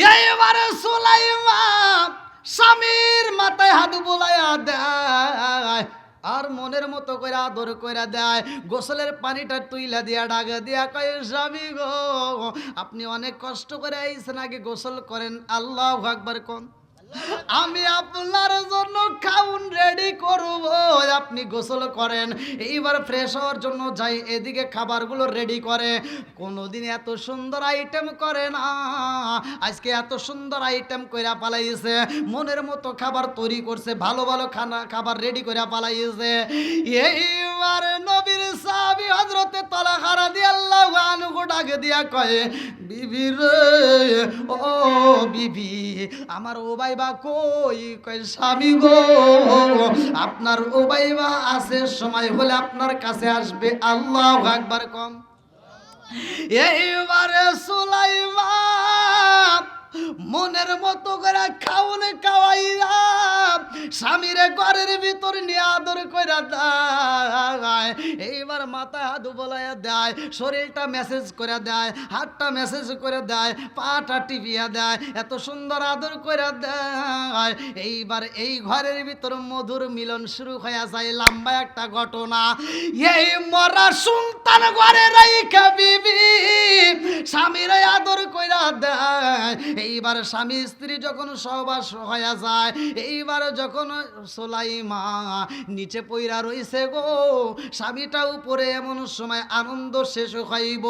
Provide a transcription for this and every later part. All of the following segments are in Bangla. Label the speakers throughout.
Speaker 1: এইবারে সুলাইমান স্বামীর মাথায় হাত বুলাইয়া দেয় আর মনের মতো করে আদর করে দেয়। গোসলের পানিটা তুইলা দিয়া ডাক দিয়া কয়, স্বামী গো আপনি অনেক কষ্ট করে আইছেন, আগে গোসল করেন। আল্লাহু আকবার কোন। আমি আপনার জন্য খাউন রেডি করব, আপনি গোসল করেন। এইবার ফ্রেশ হওয়ার জন্য যাই, এদিকে খাবারগুলো রেডি করে। কোনোদিন এত সুন্দর আইটেম করে না, আজকে এত সুন্দর আইটেম কইরা পালাইছে। মনের মতো খাবার তৈরি করছে, ভালো ভালো খাবার রেডি কইরা পালাইছে। এইবার নবীর সাহাবী হযরতে তালহা রাদিয়াল্লাহু আনহু ডাক দিয়া কয়, বিবি রে ও বিবি, আমার ওবাইবা কই? কয়, স্বামী গো আপনার ওবাইবা আছে, সময় হলে আপনার কাছে আসবে। আল্লাহু আকবার কম। এইবারে সুলাইমান মনের মতো করে খাওন খাওয়াইয়া স্বামীরে ঘরের ভিতর নিয়ে আদর কইরা দেয়। এইবার মাথা হাত বলাইয়া দেয়, শরীরটা মেসেজ করে দেয়, হাতটা মেসেজ করে দেয়, পাটা টিপিয়া দেয়, এত সুন্দর আদর করে দেয়। এইবার এই ঘরের ভিতর মধুর মিলন শুরু হয়ে যায়। লম্বা একটা ঘটনা। এই মরা সন্তান ঘরে রাইখা বিবি স্বামীরে আদর কইরা দেয়। এইবার স্বামী স্ত্রী যখন সহবাস হয়ে যায়, এইবার যখন সুলাইমান নিচে পইরা রইছে গো, স্বামীটা উপরে, এমন সময় আনন্দ শেষ হইব।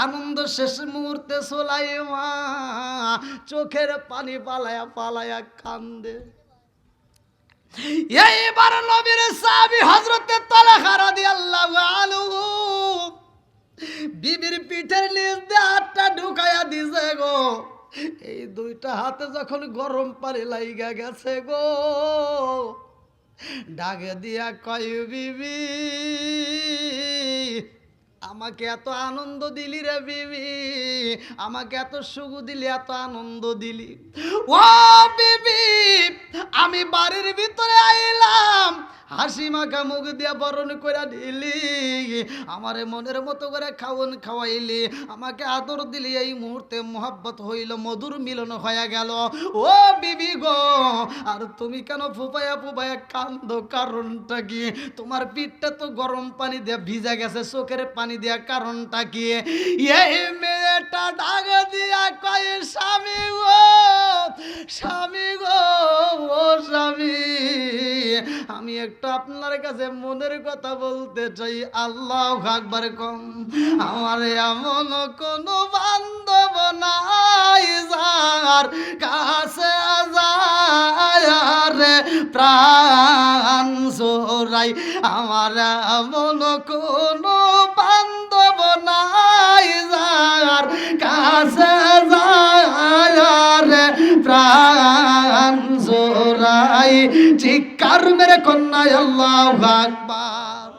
Speaker 1: আনন্দ শেষ মুহূর্তে সুলাইমান চোখের পানি পালায়া পালায়া কান্দে। এইবার নবীর সাহাবী হযরতে তালহা রাদিয়াল্লাহু আনহু বিবির পিঠের নিচ দিয়ে হাতটা ঢুকাইয়া দিছে গো। এই দুইটা হাতে যখন গরম পানি লাইগা গেছে গো, ডাকে দিয়া কয়, বিবি আমাকে এত আনন্দ দিলি রে বিবি, আমাকে এত সুখ দিলি, এত আনন্দ দিলি। ও বিবি আমি বাড়ির ভিতরে আইলাম, হাসি মাখা মুখ দিয়া বরণ করে দিলি, আমারে মনের মতো করে খাওন খাওয়াইলি, আমাকে আদর দিলি। এই মুহূর্তে মোহাব্বত হইল, মধুর মিলন হয়ে গেল। ও বিবি গো, আর তুমি কেন ফুপায়া ফুপায়া কান্দো? কারণটা কি? তোমার পিঠটা তো গরম পানি দিয়ে ভিজা গেছে, চোখের পানি দিয়া, কারণটা কি? এই মেয়েটা ডাক দিয়া কয়, স্বামী গো স্বামী গো ও স্বামী, আমি একটু আপনার কাছে মনের কথা বলতে চাই। আল্লাহু আকবার কম। আমার এমন কোনো বান্ধব নাই যার কাছে যায় রে প্রাণ জোড়াই, আমার এমন কোনো বান্ধব নাই যার কাছে যায় রে প্রাণ জোড়াই। চিৎকার মেরে কন্যা আল্লাহু আকবার।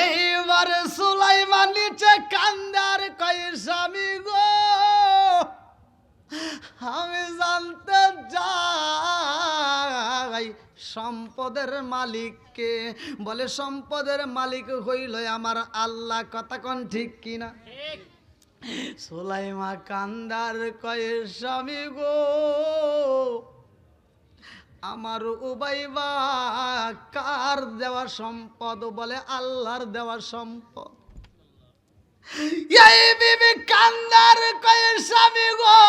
Speaker 1: এইবার সুলাইমান নিচে কান্দার কয়, স্বামী গো আমি জানতে যাই সম্পদের মালিককে। বলে সম্পদের মালিক হইল আমার আল্লাহ। কথা কোন ঠিক কিনা? সুলাইমান কান্দার কয়, স্বামী গো আমার উবাইবা কার দেওয়া সম্পদ? বলে আল্লাহর দেওয়া সম্পদ। এই বিবি কান্দার কয়, স্বামী গো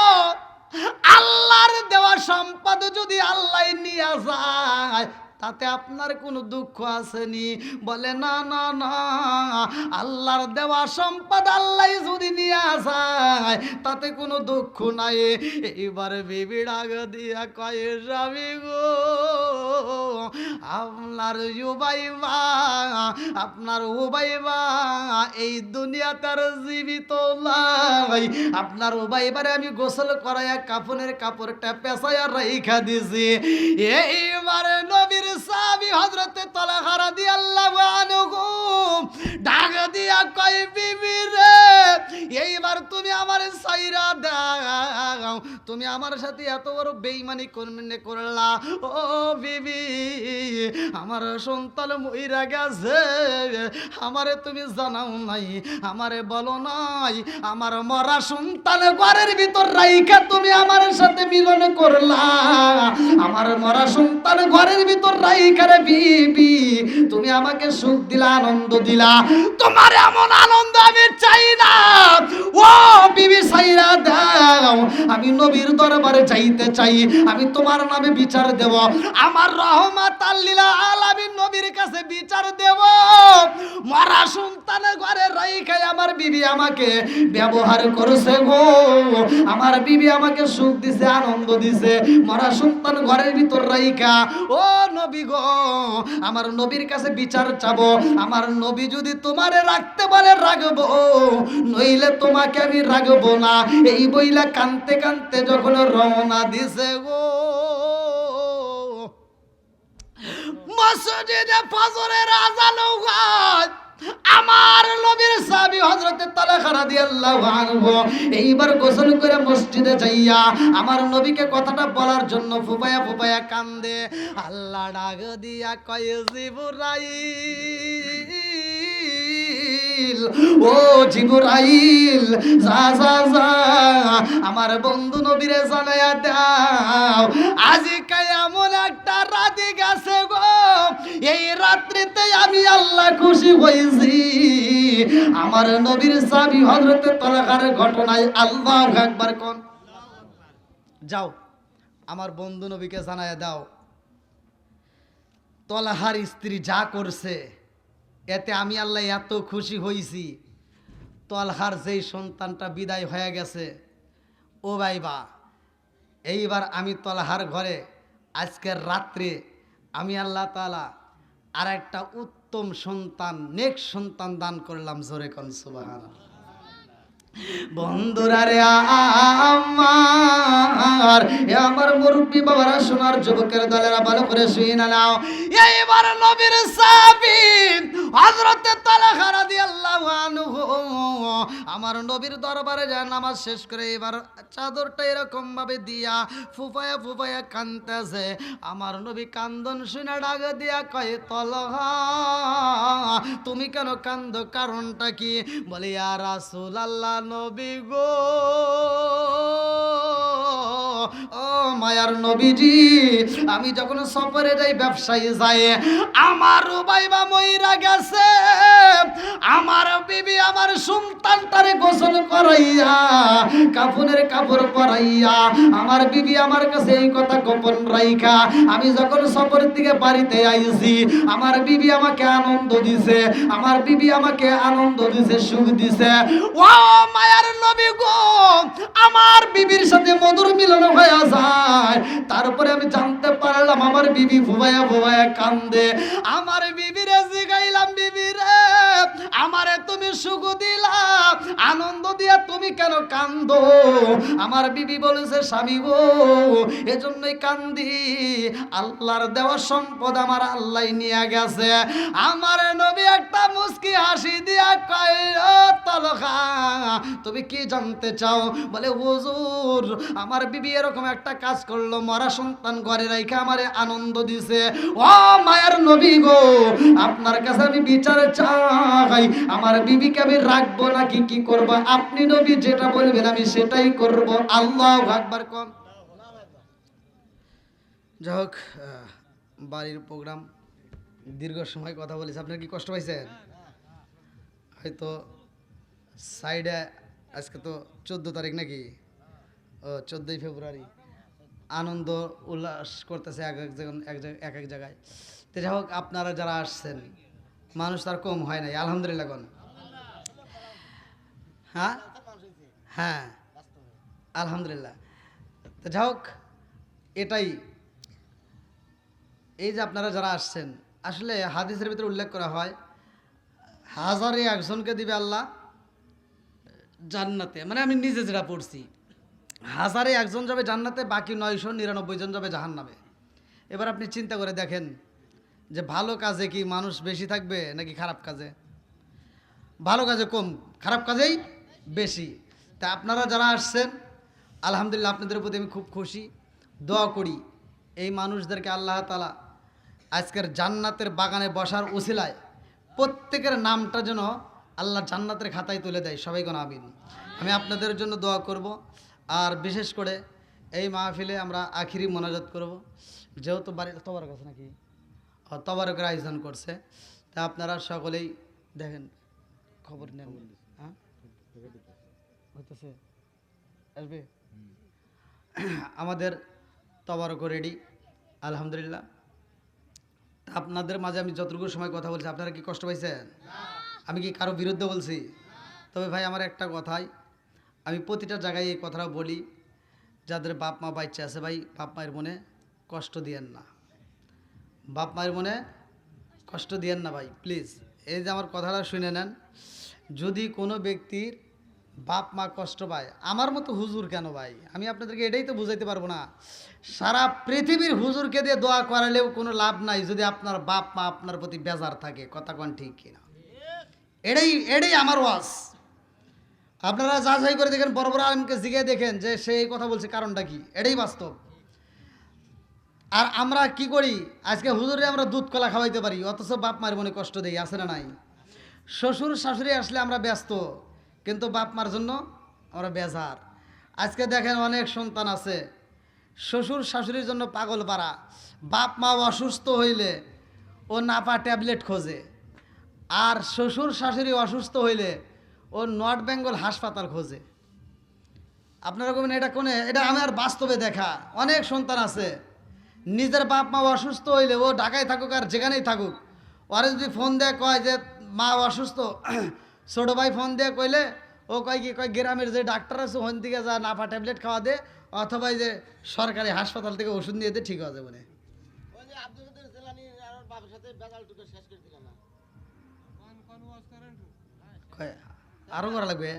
Speaker 1: আল্লাহর দেওয়া সম্পদ যদি আল্লাহ নিয়ে যায় তাতে আপনার কোনো দুঃখ আসেনি? বলে না না না, আল্লাহর দেওয়া সম্পদ আল্লাহ যদি নিয়ে যায় তাতে কোনো দুঃখ নাই। এবার বিবি ডাক দিয়া কয়, স্বামী গো আপনার উবাইবা, আপনার উবাইবা এই দুনিয়াতে আর জীবিত নাই। আপনার উবাইবারে আমি গোসল করাইয়া কাফনের কাপড়টা পেঁচাইয়া রাইখা দিছি। এইবারে নবীর সাহাবী হযরতে তালহা রাদিয়াল্লাহু আনহু ডাক দিয়া কয়, বিবি রে এইবার তুমি আমারে ছাইরা দাও, দাও, তুমি আমার সাথে এত বড় বেঈমানি করলা। ও বিবি, আমার সন্তান মইরা গেছে, আমারে তুমি জানাও নাই, আমারে বলো নাই, আমার মরা সন্তান ঘরের ভিতর রাইখা তুমি আমার সাথে মিলন করলা। আমার মরা সন্তান ঘরের ভিতর রাইখা রে বিবি, তুমি আমাকে সুখ দিলা, আনন্দ দিলা। তোমার এমন আনন্দ আমি চাই না। ও বিবি সাইরা দাও, আমি নবীর দরবারে যাইতে চাই, আমি তোমার নামে বিচার দেব, আমার রহমাতাল লিল আলামিন নবীর কাছে বিচার দেব। মরা সন্তান ঘরে রাইখা আমার বিবি আমাকে ব্যবহার করেছে গো, আমার বিবি আমাকে সুখ দিছে, আনন্দ দিছে, মরা সন্তান ঘরের ভিতর রাইখা। ও নবী গো, আমার নবীর কাছে বিচার চাবো, আমার নবী যদি তোমারে রাখতে বলে রাখবো, নইলে তোমাকে আমি রাখবো না। এই বইলা কানতে কানতে যখন রওনা দিছে গো, মসজিদে ফজরের আযান হয়, আমার নবীর সাহাবী হযরতে তালহা রাদিয়াল্লাহু আনহু এইবার গোসল করে মসজিদে যাইয়া আমার নবীকে কথাটা বলার জন্য ফুপায়া ফুপায়া কান্দে। আল্লাহ ডাক দিয়া কয় জিবরাইল, ও জিবরাইল, যা যা যা আমার বন্ধু নবীরে জানায়া দাও, আজকে এমন একটা রাতে গেছে গো, এই রাত্রিতে আমি আল্লাহ খুশি হয়েছি। আমার নবীর সাহাবী হযরতে তালহার ঘটনায় আল্লাহু আকবার কোন। যাও আমার বন্ধু নবীকে জানায়া দাও, তালহার স্ত্রী যা করছে এতে আমি আল্লাহ এত খুশি হয়েছি। তালহার যেই সন্তানটা বিদায় হয়ে গেছে, ও ভাইবা, এইবার আমি তালহার ঘরে আজকের রাত্রে আমি আল্লাহ তাআলা আর একটা উত্তম সন্তান, নেক সন্তান দান করলাম। জোরে কোন সুবহানাল্লাহ। বন্ধুরা রে আমার মুরব্বী বাবারা, সোনার যুবকের দলেরা ভালো করে শুনে নাও। এইবার নবীর সাহাবী হযরতে তালহা রাদিয়াল্লাহু আনহু আমার নবীর দরবারে যায় নামাজ শেষ করে এবার চাদরটা এরকম ভাবে দিয়া ফুফায়া ফুফায়া কাঁদতেছে। আমার নবী কান্দন শুনে ডাক দিয়া কয়, তালহা তুমি কেন কান্দো, কারণটা কি? বলে, ইয়া রাসূলুল্লাহ, নবী গো, ও মায়ার নবীজি, আমি যখন সফরে যাই, ব্যবসায়ী যাই, আমার ভাইবা মইরা গেছে, আমার বিবি আমার সন্তানটারে গোসল করাইয়া কাফনের কাপড় পরাইয়া আমার বিবি আমার কাছে এই কথা গোপন রাইখা আমি যখন সফর থেকে বাড়িতে আইছি, আমার বিবি আমাকে আনন্দ দিছে, আমার বিবি আমাকে আনন্দ দিছে, সুখ দিছে। ও মায়ার নবী গো, আমার বিবির সাথে মধুর মিলন হয়ে যায়, তারপরে আমি জানতে পারলাম আমার বিবি ভুবায়া ভুবায়া কান্দে। আমার বিবিরে জিগাইলাম, বিবি রে, আমারে তুমি সুখ দিলা, আনন্দ দিয়া তুমি কেন কান্দো? আমার বিবি বলেছে, স্বামী গো, এজন্যই কান্দি, আল্লাহর দেওয়া সম্পদ আমার আল্লাহ নিয়ে গেছে। আমার নবী একটা মুস্কি হাসি দিয়া কয়, ও তালহা, তুমি কি জানতে চাও? বলে, হুজুর, আমার বিবি এরকম একটা কাজ করলো, মরা সন্তান ঘরে রাইখা আমারে আনন্দ দিছে। ও মায়ার নবী গো, আপনার কাছে আমি বিচার চাই, আমার বিবিকে আমি রাখবো নাকি কি করব? আপনি নবী যেটা বলবেন আমি সেটাই করব। আল্লাহু আকবার কোন। যাই হোক, বাড়ির প্রোগ্রাম, দীর্ঘ সময় কথা বলেছি, আপনার কি কষ্ট পাইছেন? হয়তো সাইডে আজকে তো 14 তারিখ নাকি, ও 14ই ফেব্রুয়ারি, আনন্দ উল্লাস করতেছে এক এক জায়গায়। তো যাই হোক, আপনারা যারা আসছেন, মানুষ তার কম হয় নাই, আলহামদুলিল্লাহ কোন। হ্যাঁ হ্যাঁ আলহামদুলিল্লাহ। তো যাই হোক, এটাই, এই যে আপনারা যারা আসছেন, আসলে হাদিসের ভিতরে উল্লেখ করা হয়, হাজারে একজনকে দিবে আল্লাহ জান্নাতে, মানে আমি নিজে যেটা পড়ছি, হাজারে একজন যাবে জান্নাতে, বাকি 999 জন যাবে জাহান্নামে। এবার আপনি চিন্তা করে দেখেন যে ভালো কাজে কি মানুষ বেশি থাকবে নাকি খারাপ কাজে? ভালো কাজে কম, খারাপ কাজেই বেশি। তা আপনারা যারা আসছেন, আলহামদুলিল্লাহ আপনাদের প্রতি আমি খুব খুশি। দোয়া করি এই মানুষদেরকে আল্লাহ তাআলা আজকের জান্নাতের বাগানে বসার উসিলায় প্রত্যেকের নামটা যেন আল্লাহ জান্নাতের খাতায় তুলে দেয়। সবাই কোন আমিন। আমি আপনাদের জন্য দোয়া করব। আর বিশেষ করে এই মাহফিলে আমরা আখিরি মোনাজাত করব, যেহেতু বাড়ির তবারক আছে নাকি, তবারকের আয়োজন করছে, তা আপনারা সকলেই দেখেন, খবর নেন। হ্যাঁ হইতেছে, আসবে আমাদের তবারকও রেডি আলহামদুলিল্লাহ। তা আপনাদের মাঝে আমি যতটুকু সময় কথা বলছি, আপনারা কি কষ্ট পাইছেন? আমি কি কারো বিরুদ্ধে বলছি? তবে ভাই আমার একটা কথাই, আমি প্রতিটা জায়গায় এই কথাটা বলি, যাদের বাপ মা বাচ্চা আছে ভাই, বাপ মায়ের মনে কষ্ট দিয়েন না, বাপ মায়ের মনে কষ্ট দিয়েন না ভাই প্লিজ। এই যে আমার কথাটা শুনে নেন, যদি কোনো ব্যক্তির বাপ মা কষ্ট পায়, আমার মতো হুজুর কেন ভাই, আমি আপনাদেরকে এটাই তো বুঝাইতে পারবো না। সারা পৃথিবীর হুজুরকে দিয়ে দোয়া করালেও কোনো লাভ নাই যদি আপনার বাপ মা আপনার প্রতি বেজার থাকে। কথা কোন ঠিক কিনা? এটাই আমার ওয়াজ। আপনারা যাচাই করে দেখেন, বড় বড় আলেমকে জিজ্ঞেস দেখেন যে সে এই কথা বলছে কারণটা কি, এটাই বাস্তব। আর আমরা কি করি, আজকে হুজুরে আমরা দুধ কলা খাওয়াইতে পারি, অথচ বাপ মায়ের মনে কষ্ট দেই, আছে না নাই? শ্বশুর শাশুড়ি আসলে আমরা ব্যস্ত, কিন্তু বাপ মার জন্য আমরা বেজার। আজকে দেখেন অনেক সন্তান আছে শ্বশুর শাশুড়ির জন্য পাগল পারা, বাপ মা অসুস্থ হইলে ও নাপা ট্যাবলেট খোঁজে, আর শ্বশুর শাশুড়ি অসুস্থ হইলে ও নর্থ বেঙ্গল হাসপাতাল খোঁজে। আপনারা বলবেন এটা কোনে? এটা আমার বাস্তবে দেখা অনেক সন্তান আছে, নিজের বাপ মা অসুস্থ হইলে ও ঢাকায় থাকুক আর যেখানেই থাকুক, ওরা যদি ফোন দেয় কয় যে মা অসুস্থ, ছোটো ভাই ফোন দিয়ে কইলে ও কয় কি, কয় গ্রামের যে ডাক্তার আছে ওখান থেকে যা নাফা ট্যাবলেট খাওয়া দে, অথবা যে সরকারি হাসপাতাল থেকে ওষুধ নিয়ে দে, ঠিক আছে বলে। আরো করা লাগবে,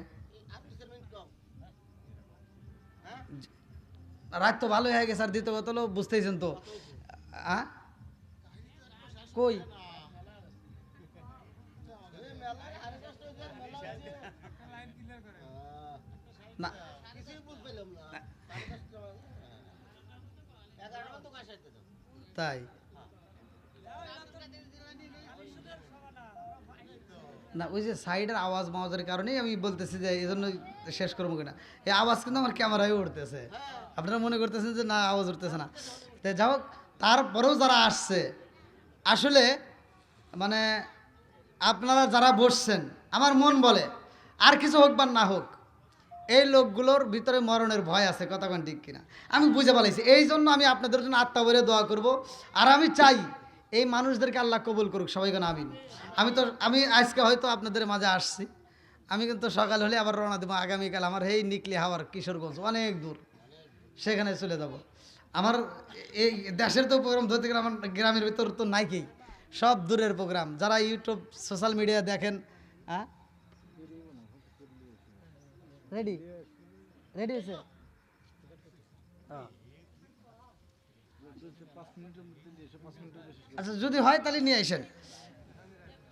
Speaker 1: রাত তো ভালোই হয়ে গেছে, আর দ্বিতীয় কথা হলো বুঝতেইছেন তো। কই না, তাই না, ওই যে সাইডের আওয়াজ মাওয়াজের কারণেই আমি বলতেছি যে এই জন্য শেষ করবো কিনা। এই আওয়াজ কিন্তু আমার ক্যামেরায় উঠতেছে, আপনারা মনে করতেছেন যে না আওয়াজ উঠতেছে না। তো যাই হোক, তারপরেও যারা আসছে, আসলে মানে আপনারা যারা বসছেন, আমার মন বলে আর কিছু হোক বা না হোক, এই লোকগুলোর ভিতরে মরণের ভয় আছে। কথা কোন ঠিক কিনা? আমি বুঝে পালাইছি, এই জন্য আমি আপনাদের জন্য আত্মা ভরে দোয়া করব। আর আমি চাই এই মানুষদেরকে আল্লাহ কবুল করুক। সবাই কেন আমিন। আমি আজকে হয়তো আপনাদের মাঝে আসছি, আমি কিন্তু সকাল হলে আবার রওনা দেবো আগামীকাল। আমার এই নিকলি হাওয়ার কিশোরগঞ্জ অনেক দূর, সেখানে চলে যাব। আমার এই দেশের তো প্রোগ্রাম ধরতে গেলে আমার গ্রামের ভিতর তো নাইকেই, সব দূরের প্রোগ্রাম। যারা ইউটিউব সোশ্যাল মিডিয়া দেখেন, হ্যাঁ রেডি রেডি আছে, আচ্ছা যদি হয় তাহলে নিয়ে আসেন।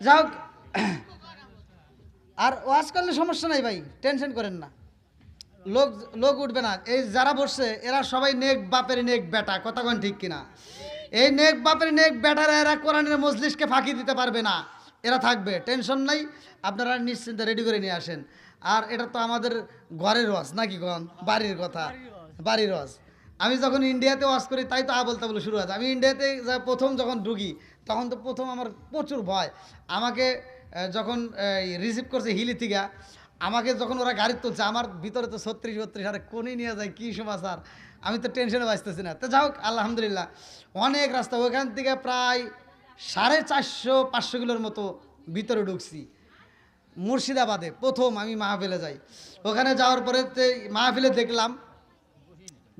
Speaker 1: যাই হোক, আর ওয়াজ করলে সমস্যা নাই ভাই, টেনশন করেন না, লোক উঠবে না। এই যারা বসছে এরা সবাই নেক বাপের নেক বেটা। কথা কোন ঠিক কিনা? এই নেক বাপের নেক বেটারা এরা কোরআনের মজলিসকে ফাঁকি দিতে পারবে না, এরা থাকবে, টেনশন নাই। আপনারা নিশ্চিন্তে রেডি করে নিয়ে আসেন। আর এটা তো আমাদের ঘরের ওয়াজ নাকি, কোন বাড়ির কথা, বাড়ির ওয়াজ। আমি যখন ইন্ডিয়াতে ওয়াজ করি তাই তো আবল তাবল শুরু আছে। আমি ইন্ডিয়াতে প্রথম যখন ঢুকি তখন তো প্রথম আমার প্রচুর ভয়। আমাকে যখন রিসিভ করছে হিলি থেকে, আমাকে যখন ওরা গাড়ি তুলছে, আমার ভিতরে তো 36-32 আরে কোনই নিয়ে যায়, কী সমাচার, আমি তো টেনশনে বাঁচতেছি না। তো যাই হোক আলহামদুলিল্লাহ, অনেক রাস্তা, ওইখান থেকে প্রায় 450-500 কিলোর মতো ভিতরে ঢুকছি। মুর্শিদাবাদে প্রথম আমি মাহফিলে যাই। ওখানে যাওয়ার পরে মাহফিলে দেখলাম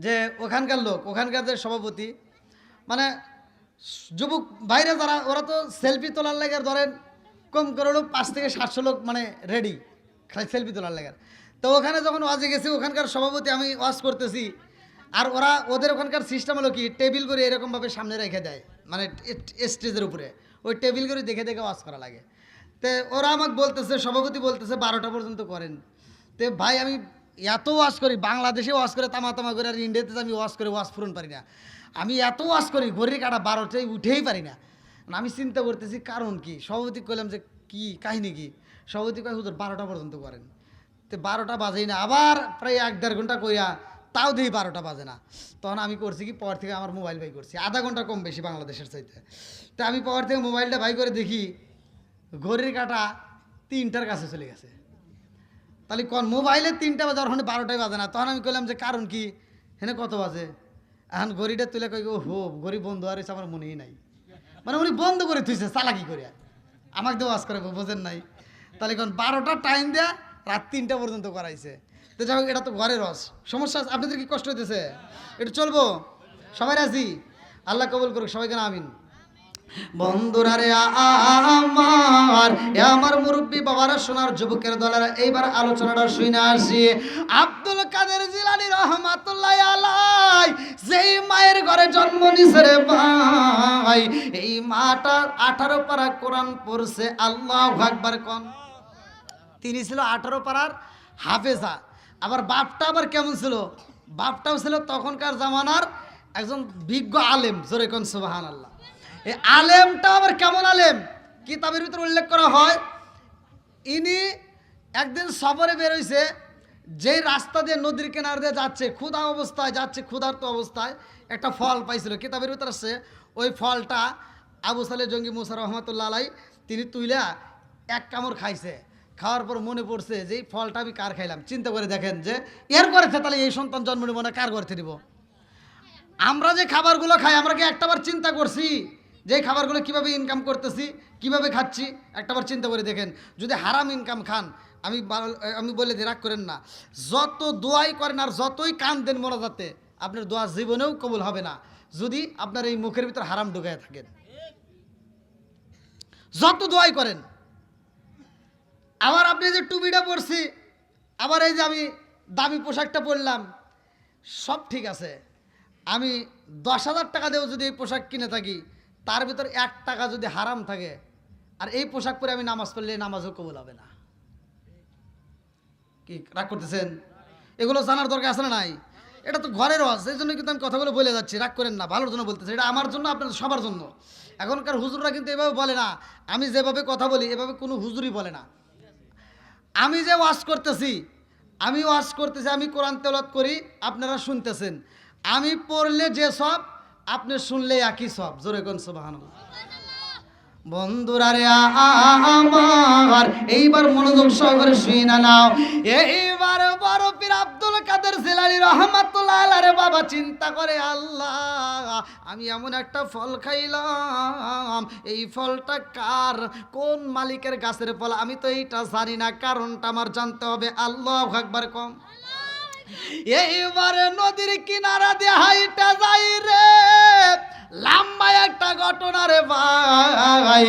Speaker 1: যে ওখানকার লোক, ওখানকার যে সভাপতি, মানে যুবক ভাইরা যারা, ওরা তো সেলফি তোলার লাগে ধরেন কম করে 500 থেকে 700 লোক মানে রেডি খালি সেলফি তোলার লাগে। তো ওখানে যখন ওয়াজে গেছি, ওখানকার সভাপতি, আমি ওয়াজ করতেছি, আর ওদের ওখানকার সিস্টেম হলো কি, টেবিল করে এরকমভাবে সামনে রেখে দেয়, মানে স্টেজের উপরে ওই টেবিল করে দেখে দেখে ওয়াজ করা লাগে। তো ওরা আমাকে বলতেছে, সভাপতি বলতেছে 12টা পর্যন্ত করেন। তো ভাই আমি এত ওয়াজ করি, বাংলাদেশে ওয়াজ করে তামা তামা করে, আর ইন্ডিয়াতে আমি ওয়াজ করে ওয়াজ পূরণ পারি না। আমি এত ওয়াজ করি, ঘড়ির কাটা 12টায় উঠেই পারি না। আমি চিন্তা করতেছি কারণ কি। সভাপতি কইলাম যে কি কাহিনী কি। সভাপতি কয় হুজুর 12টা পর্যন্ত করেন। তো 12টা বাজেই না, আবার প্রায় 1-1.5 ঘন্টা কইয়া তাও দেখি 12টা বাজে না। তখন আমি করছি কি, পর থেকে আমার মোবাইল বাই করছি, আধা ঘন্টা কম বেশি বাংলাদেশের চাইতে। তো আমি পর থেকে মোবাইলটা বাই করে দেখি ঘড়ির কাটা 3টার কাছে চলে গেছে। তাহলে কোন মোবাইলে 3টা বাজে, ওখানে 12টাই বাজে না। তখন আমি কইলাম যে কারণ কি, হেনে কত বাজে। এখন ঘড়িটা তুলে কই ও হো ঘড়ি বন্ধু আর আমার মনেই নাই। মানে উনি বন্ধ করে থুইছে চালাকি করিয়া, আমাকে দিয়ে ওয়াজ করে, বোঝেন নাই। তাহলে কোন 12টা টাইম দেয়া রাত 3টা পর্যন্ত করাইছে। তো যাই হোক, এটা তো ঘরের রস। সমস্যা আপনাদের কি কষ্ট হইতেছে? একটু চলবো, সবাই রাজি? আল্লাহ কবুল করুক, সবাইকে আমিন। বন্ধুরা রে আমার মুরব্বী বাবারা, সোনার যুবকের দলেরা, এইবার আলোচনাটা শুনে আসি। আব্দুল কাদের জিলানী রহমাতুল্লাহ আলাই যেই মায়ের ঘরে জন্ম নিছে রে ভাই, এই মাটা 18 পারা কোরআন পড়ছে। আল্লাহু আকবার কোন। তিনি ছিল 18 পারার হাফেজা। আবার বাপটা আবার কেমন ছিল? বাপটাও ছিল তখনকার জামানার একজন বিজ্ঞ আলেম। জোরে কোন সুবহানাল্লাহ। এই আলেমটা আবার কেমন আলেম, কিতাবের ভিতরে উল্লেখ করা হয়, ইনি একদিন সফরে বেরোইছে, যেই রাস্তা দিয়ে নদীর কিনার দিয়ে যাচ্ছে, ক্ষুধা অবস্থায় যাচ্ছে, ক্ষুধার্ত অবস্থায় একটা ফল পাইছিল। কিতাবের ভিতরে আসছে ওই ফলটা আবু সালে জঙ্গি মুসা রহমতুল্লাহ আলাই তিনি তুইলা এক কামড় খাইছে। খাওয়ার পর মনে পড়ছে যে এই ফলটা আমি কার খাইলাম। চিন্তা করে দেখেন যে এর করেছে, তাহলে এই সন্তান জন্ম নিব না, কার করতে দিব? আমরা যে খাবারগুলো খাই, আমরা কি একটাবার চিন্তা করছি যে এই খাবারগুলো কীভাবে ইনকাম করতেছি, কিভাবে খাচ্ছি? একটাবার চিন্তা করে দেখেন। যদি হারাম ইনকাম খান, আমি বলে দিই, রাগ করেন না, যত দোয়াই করেন আর যতই কান দেন মোনাজাতে, আপনার দোয়া জীবনেও কবুল হবে না যদি আপনার এই মুখের ভিতর হারাম ঢুকায় থাকেন। যত দোয়াই করেন। আবার আপনি যে টুপিটা পরছি, আবার এই যে আমি দামি পোশাকটা পরলাম, সব ঠিক আছে। আমি 10,000 টাকা দিয়েও যদি এই পোশাক কিনে থাকি, তার ভিতর 1 টাকা যদি হারাম থাকে, আর এই পোশাক পরে আমি নামাজ পড়লে নামাজও কবুল হবে না। কি রাগ করতেছেন? এগুলো জানার দরকার আছে না নাই? এটা তো ঘরের ওয়াজ, এই জন্য কিন্তু আমি কথাগুলো বলে যাচ্ছি, রাগ করেন না, ভালোর জন্য বলতেছি। এটা আমার জন্য, আপনার সবার জন্য। এখনকার হুজুররা কিন্তু এভাবে বলে না। আমি যেভাবে কথা বলি এভাবে কোনো হুজুরই বলে না। আমি যে ওয়াজ করতেছি, আমি কোরআন তেলাওয়াত করি, আপনারা শুনতেছেন। আমি পড়লে যে সব, আপনি শুনলে একই সব। জোরে কোন সুবহানাল্লাহ। বন্ধুরা রে আমার, এইবার মনোযোগ সহকারে শুনে নাও। এইবার বড় পীর আব্দুল কাদের জিলানী রহমাতুল্লাহ আলাইহি বাবা চিন্তা করে, আল্লাহ আমি এমন একটা ফল খাইলাম, এই ফলটা কার, কোন মালিকের গাছের ফল, আমি তো এইটা জানি না, কারণটা আমার জানতে হবে। আল্লাহু আকবার কম। এইবারে নদীর কিনারা দিয়ে হাইটা যাই রে, লম্বা একটা ঘটনা রে ভাই।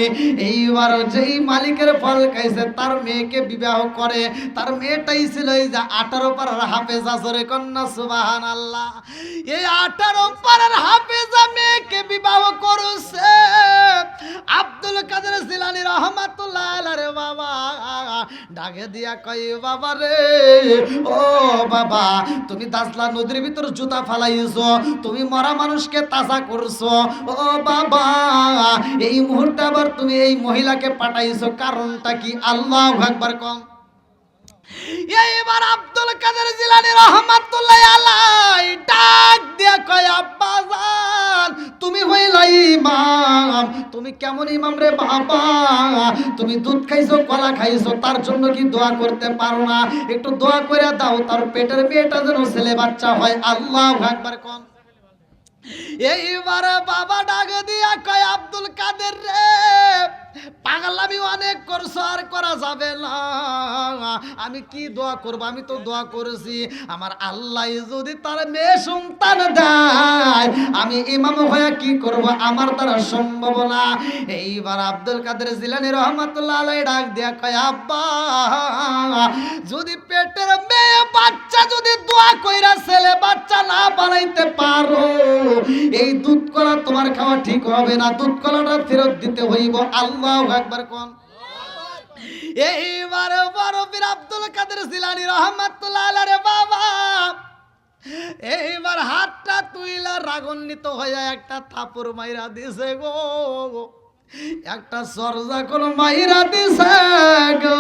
Speaker 1: এইবার যেই মালিকের ফল খাইছে তার মেয়েকে বিবাহ করে। তার মেয়েটাই ছিল এই যে 18 পারার হাফেজা। জোরে কন্যা সুবহানাল্লাহ। এই 18 পারার হাফেজা মেয়েকে বিবাহ করছে আব্দুল কাদের জিলানী রহমাতুল্লাহ আলাইহি বাবা। ডাকে দিয়া কই, বাবা রে, ও বাবা, তুমি দাসলা নদীর ভিতর জুতা ফালাইছো, তুমি মরা মানুষকে তাজা করছো, ও বাবা, এই মুহূর্তে আবার তুমি এই মহিলাকে পাঠাইছো, কারণটা কি? আল্লাহু আকবার কম। এইবার আব্দুল কাদের জিলানী রহমাতুল্লাহ আলাই ডাক দিয়া কয়, আব্বা জান, তুমি হইলা ইমাম, তুমি কেমন ইমাম রে বাবা? তুমি দুধ খাইছো, কলা খাইছো, তার জন্য কি দোয়া করতে পারো না? একটু দোয়া করে দাও, তার পেটের মেয়েটা যেন ছেলে বাচ্চা হয়। আল্লাহু আকবার কোন। এইবার বাবা ডাক দিয়া কয়, আব্দুল কাদের রে, পাগলামি অনেক করছো, আর করা যাবে না। আমি কি দোয়া করব? আমি তো দোয়া করেছি, আমার আল্লাহ যদি তার মেয়ে সন্তান দেয়, আমি ইমাম হয়ে কি করব? আমার দ্বারা সম্ভব না। এইবার আব্দুল কাদের জিলানী রহমাতুল্লাহ আলাইহি ডাক দিয়া কয়, আব্বা, যদি পেটের মেয়ে বাচ্চা যদি দোয়া কইরা ছেলে বাচ্চা না বানাইতে পারো, এই দুধ কলা তোমার খাওয়া ঠিক হবে না, দুধ কলাটা ফেরত দিতে হইব। আল্লাহু আকবার কোন। এইবার বড় পীর আব্দুল কাদের জিলানী রহমাতুল্লাহ আলাইহি রে বাবা এইবার হাতটা তুইলা রাগান্বিত হয়ে একটা থাপড় মাইরা দিছে গো, একটা সরজা কোন মাইরা দিছে গো।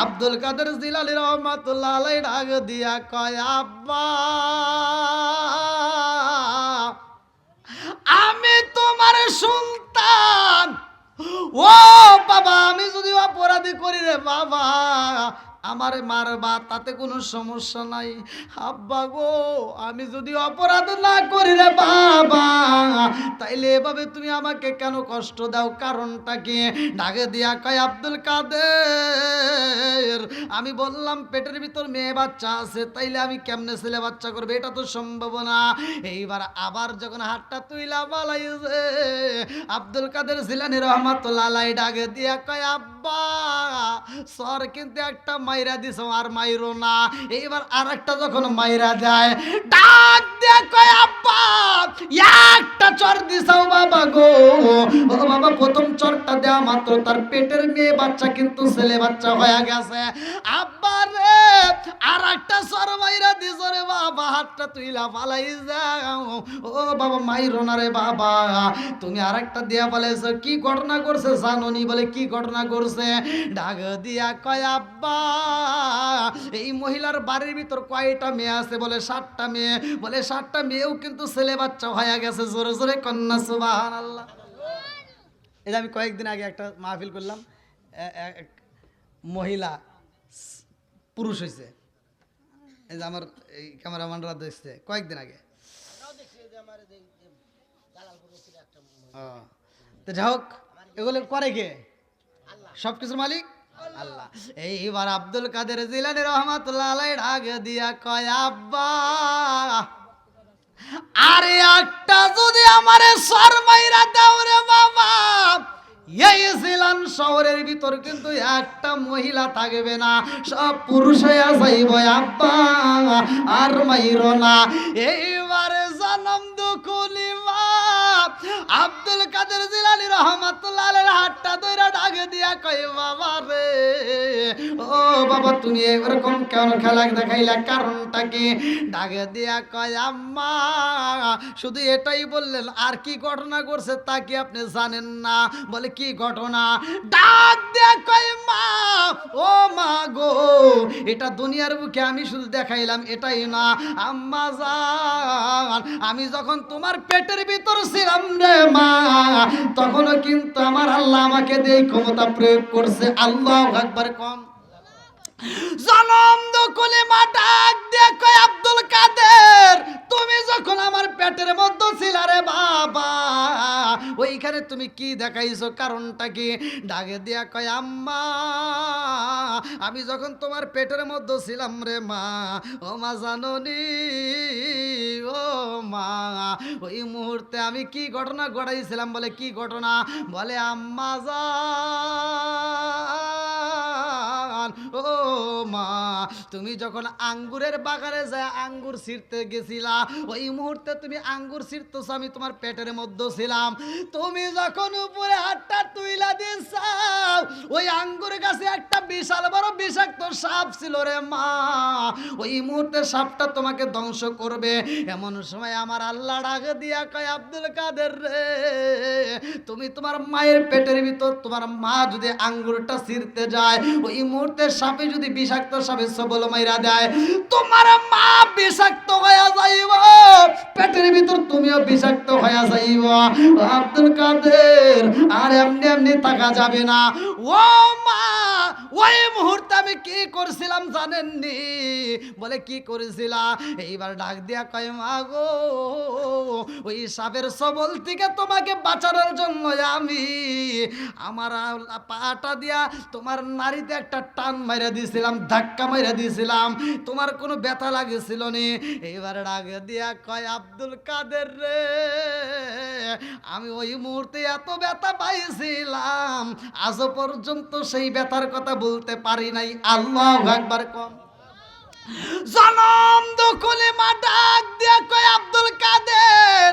Speaker 1: আব্দুল কাদের জিলানী রহমাতুল্লাহ আলাইহি ডাক দিয়া কয় আব্বা আমি তোমার সন্তান, ও বাবা আমি যদি অপরাধী করি রে বাবা আমারে মারবা তাতে কোনো সমস্যা নাই, আব্বা গো আমি যদি অপরাধ না করি রে বাবা তাইলে এভাবে তুমি আমাকে কেন কষ্ট দাও, কারণটা কি? ডাকে দিয়া কয় আব্দুল কাদের আমি বললাম পেটের ভিতর মেয়ে বাচ্চা আছে, তাইলে আমি কেমনে ছেলে বাচ্চা করবে, এটা তো সম্ভব না। এইবার আবার যখন হাতটা তুইলা বালাইছে আব্দুল কাদের জিলানী রহমাতুল্লাহ আলাইহি ডাকে দিয়া কয় আব্বা সর কিন্তু একটা মাইরা দিছ আর মাইরো না। এইবার আর একটা যখন মাইরা যায় ডাক দিয়া কয় আব্বা একটা চর দিছাও বাবা গো, ও বাবা প্রথম চরটা দেওয়া মাত্র তার পেটের মেয়ে বাচ্চা কিন্তু ছেলে বাচ্চা হয়ে গেছে। আব্বা রে আর একটা চর মাইরা দিছ রে বাবা, হাতটা তুইলা পালাই যাও, ও বাবা মাইরো না রে বাবা, তুমি আর একটা দিয়া পালাইছো, কি ঘটনা করছে জানোনি? বলে কি ঘটনা করছে? ডাক দিয়া কয় আব্বা এই মহিলার বাড়ির ভিতর কয়টা মেয়ে আছে? বলে 7টা মেয়ে। বলে 7টা মেয়েও কিন্তু ছেলে বাচ্চা হয়ে গেছে, জোরে জোরে কন্যা সুবহানাল্লাহ। এটা আমি কয়েকদিন আগে একটা মাহফিল করলাম, এক মহিলা পুরুষ হয়েছে, এই যে আমার এই ক্যামেরাম্যানরা দেখছে কয়েকদিন আগে। তো যাই হোক এগুলো করে কে? সবকিছুর মালিক আল্লাহ। এইবার আব্দুল কাদের জিলানী রহমাতুল্লাহ আলাইহি ডাক দিয়া কয় আব্বা আরে একটা যদি আমারে সর মাইরা দাও রে বাবা, এই জিলান শহরের ভিতর কিন্তু একটা মহিলা থাকবে না, সব পুরুষ হইয়া যাইব আব্বা আর মাইরো না। এইবারে জনম দুকুলি আব্দুল কাদের জিলানী রহমাতুল্লাহ আলাইহি হাতটা ধইরা ডাকে দিয়া কয় বাবা রে, ও বাবা তুমি এরকম কেন খেলা দেখাইলা, কারণটা কি? ডাকে দিয়া কয় আম্মা শুধু এটাই বললেন, আর কি ঘটনা করছে তা কি আপনি জানেন না? বলে কি ঘটনা? ডাক দিয়া কয় মা ও মা গো এটা দুনিয়ার বুকে আমি শুধু দেখাইলাম এটাই না, আম্মা জান আমি যখন তোমার পেটের ভিতর ছিলাম রে মা তখনও কিন্তু আমার আল্লাহ আমাকে দেই ক্ষমতা প্রয়োগ করছে। আল্লাহু আকবার কম। জনম দখলে মা ডাক দিয়ে কয় আব্দুল কাদের তুমি যখন আমার পেটের মধ্যে ছিলা রে বাবা ওইখানে তুমি কি দেখাইছো, কারণটা কি? ডাকে দিয়া কয় আম্মা আমি যখন তোমার পেটের মধ্যে ছিলাম রে মা, ও মা জাননি ও মা ওই মুহূর্তে আমি কি ঘটনা ঘটাইছিলাম? বলে কি ঘটনা? বলে আম্মা জান ও মা তুমি যখন আঙ্গুরের বাগানে যায় আঙ্গুর ছিঁড়তে গেছিলা, ওই মুহূর্তে তুমি আঙ্গুর ছিঁড়তেছ, আমি তোমার পেটের মধ্যে ছিলাম। তুমি যখন উপরে হাতটা তুইলা দিছাও ওই আঙ্গুর গাছে একটা বিশাল বড় বিষাক্ত সাপ ছিল রে মা, ওই মুহূর্তে সাপটা তোমাকে ধ্বংস করবে। এমন সময় আমার আল্লাহ ডাক দিয়া কয় আব্দুল কাদের রে তুমি তোমার মায়ের পেটের ভিতর তোমার মা যদি আঙ্গুরটা ছিঁড়তে যায় ওই মুহূর্তে সাপে যদি বিষাক্ত সাপে সবল মাইরা দেয় তোমার মা বিষাক্ত হয়ে যাইব, পেটের ভিতর তুমিও বিষাক্ত হয়ে যাইব। আব্দুল কাদের আর এমনি এমনি থাকা যাবে না। ও মা ওই মুহূর্তে আমি কি করছিলাম জানেননি? বলে কি করেছিলা? এইবার ডাক দিয়া কয় মা গো ওই সাপের সবল থেকে তোমাকে বাঁচানোর জন্য আমি আমার পাটা দিয়া তোমার নারীতে একটা টান মাইরা দিয়েছিলাম, ধাক্কা মাইরা দিয়েছিলাম, তোমার কোনো ব্যথা লাগেছিল নি? এইবার ডাক দিয়া কয় আব্দুল কাদের রে আমি ওই মুহূর্তে এত ব্যথা পাইছিলাম আজও পর্যন্ত সেই ব্যথার কথা বলতে পারি নাই। আল্লাহু আকবার কম। জনম দখলে মা ডাক দিয়া কয় আব্দুল কাদের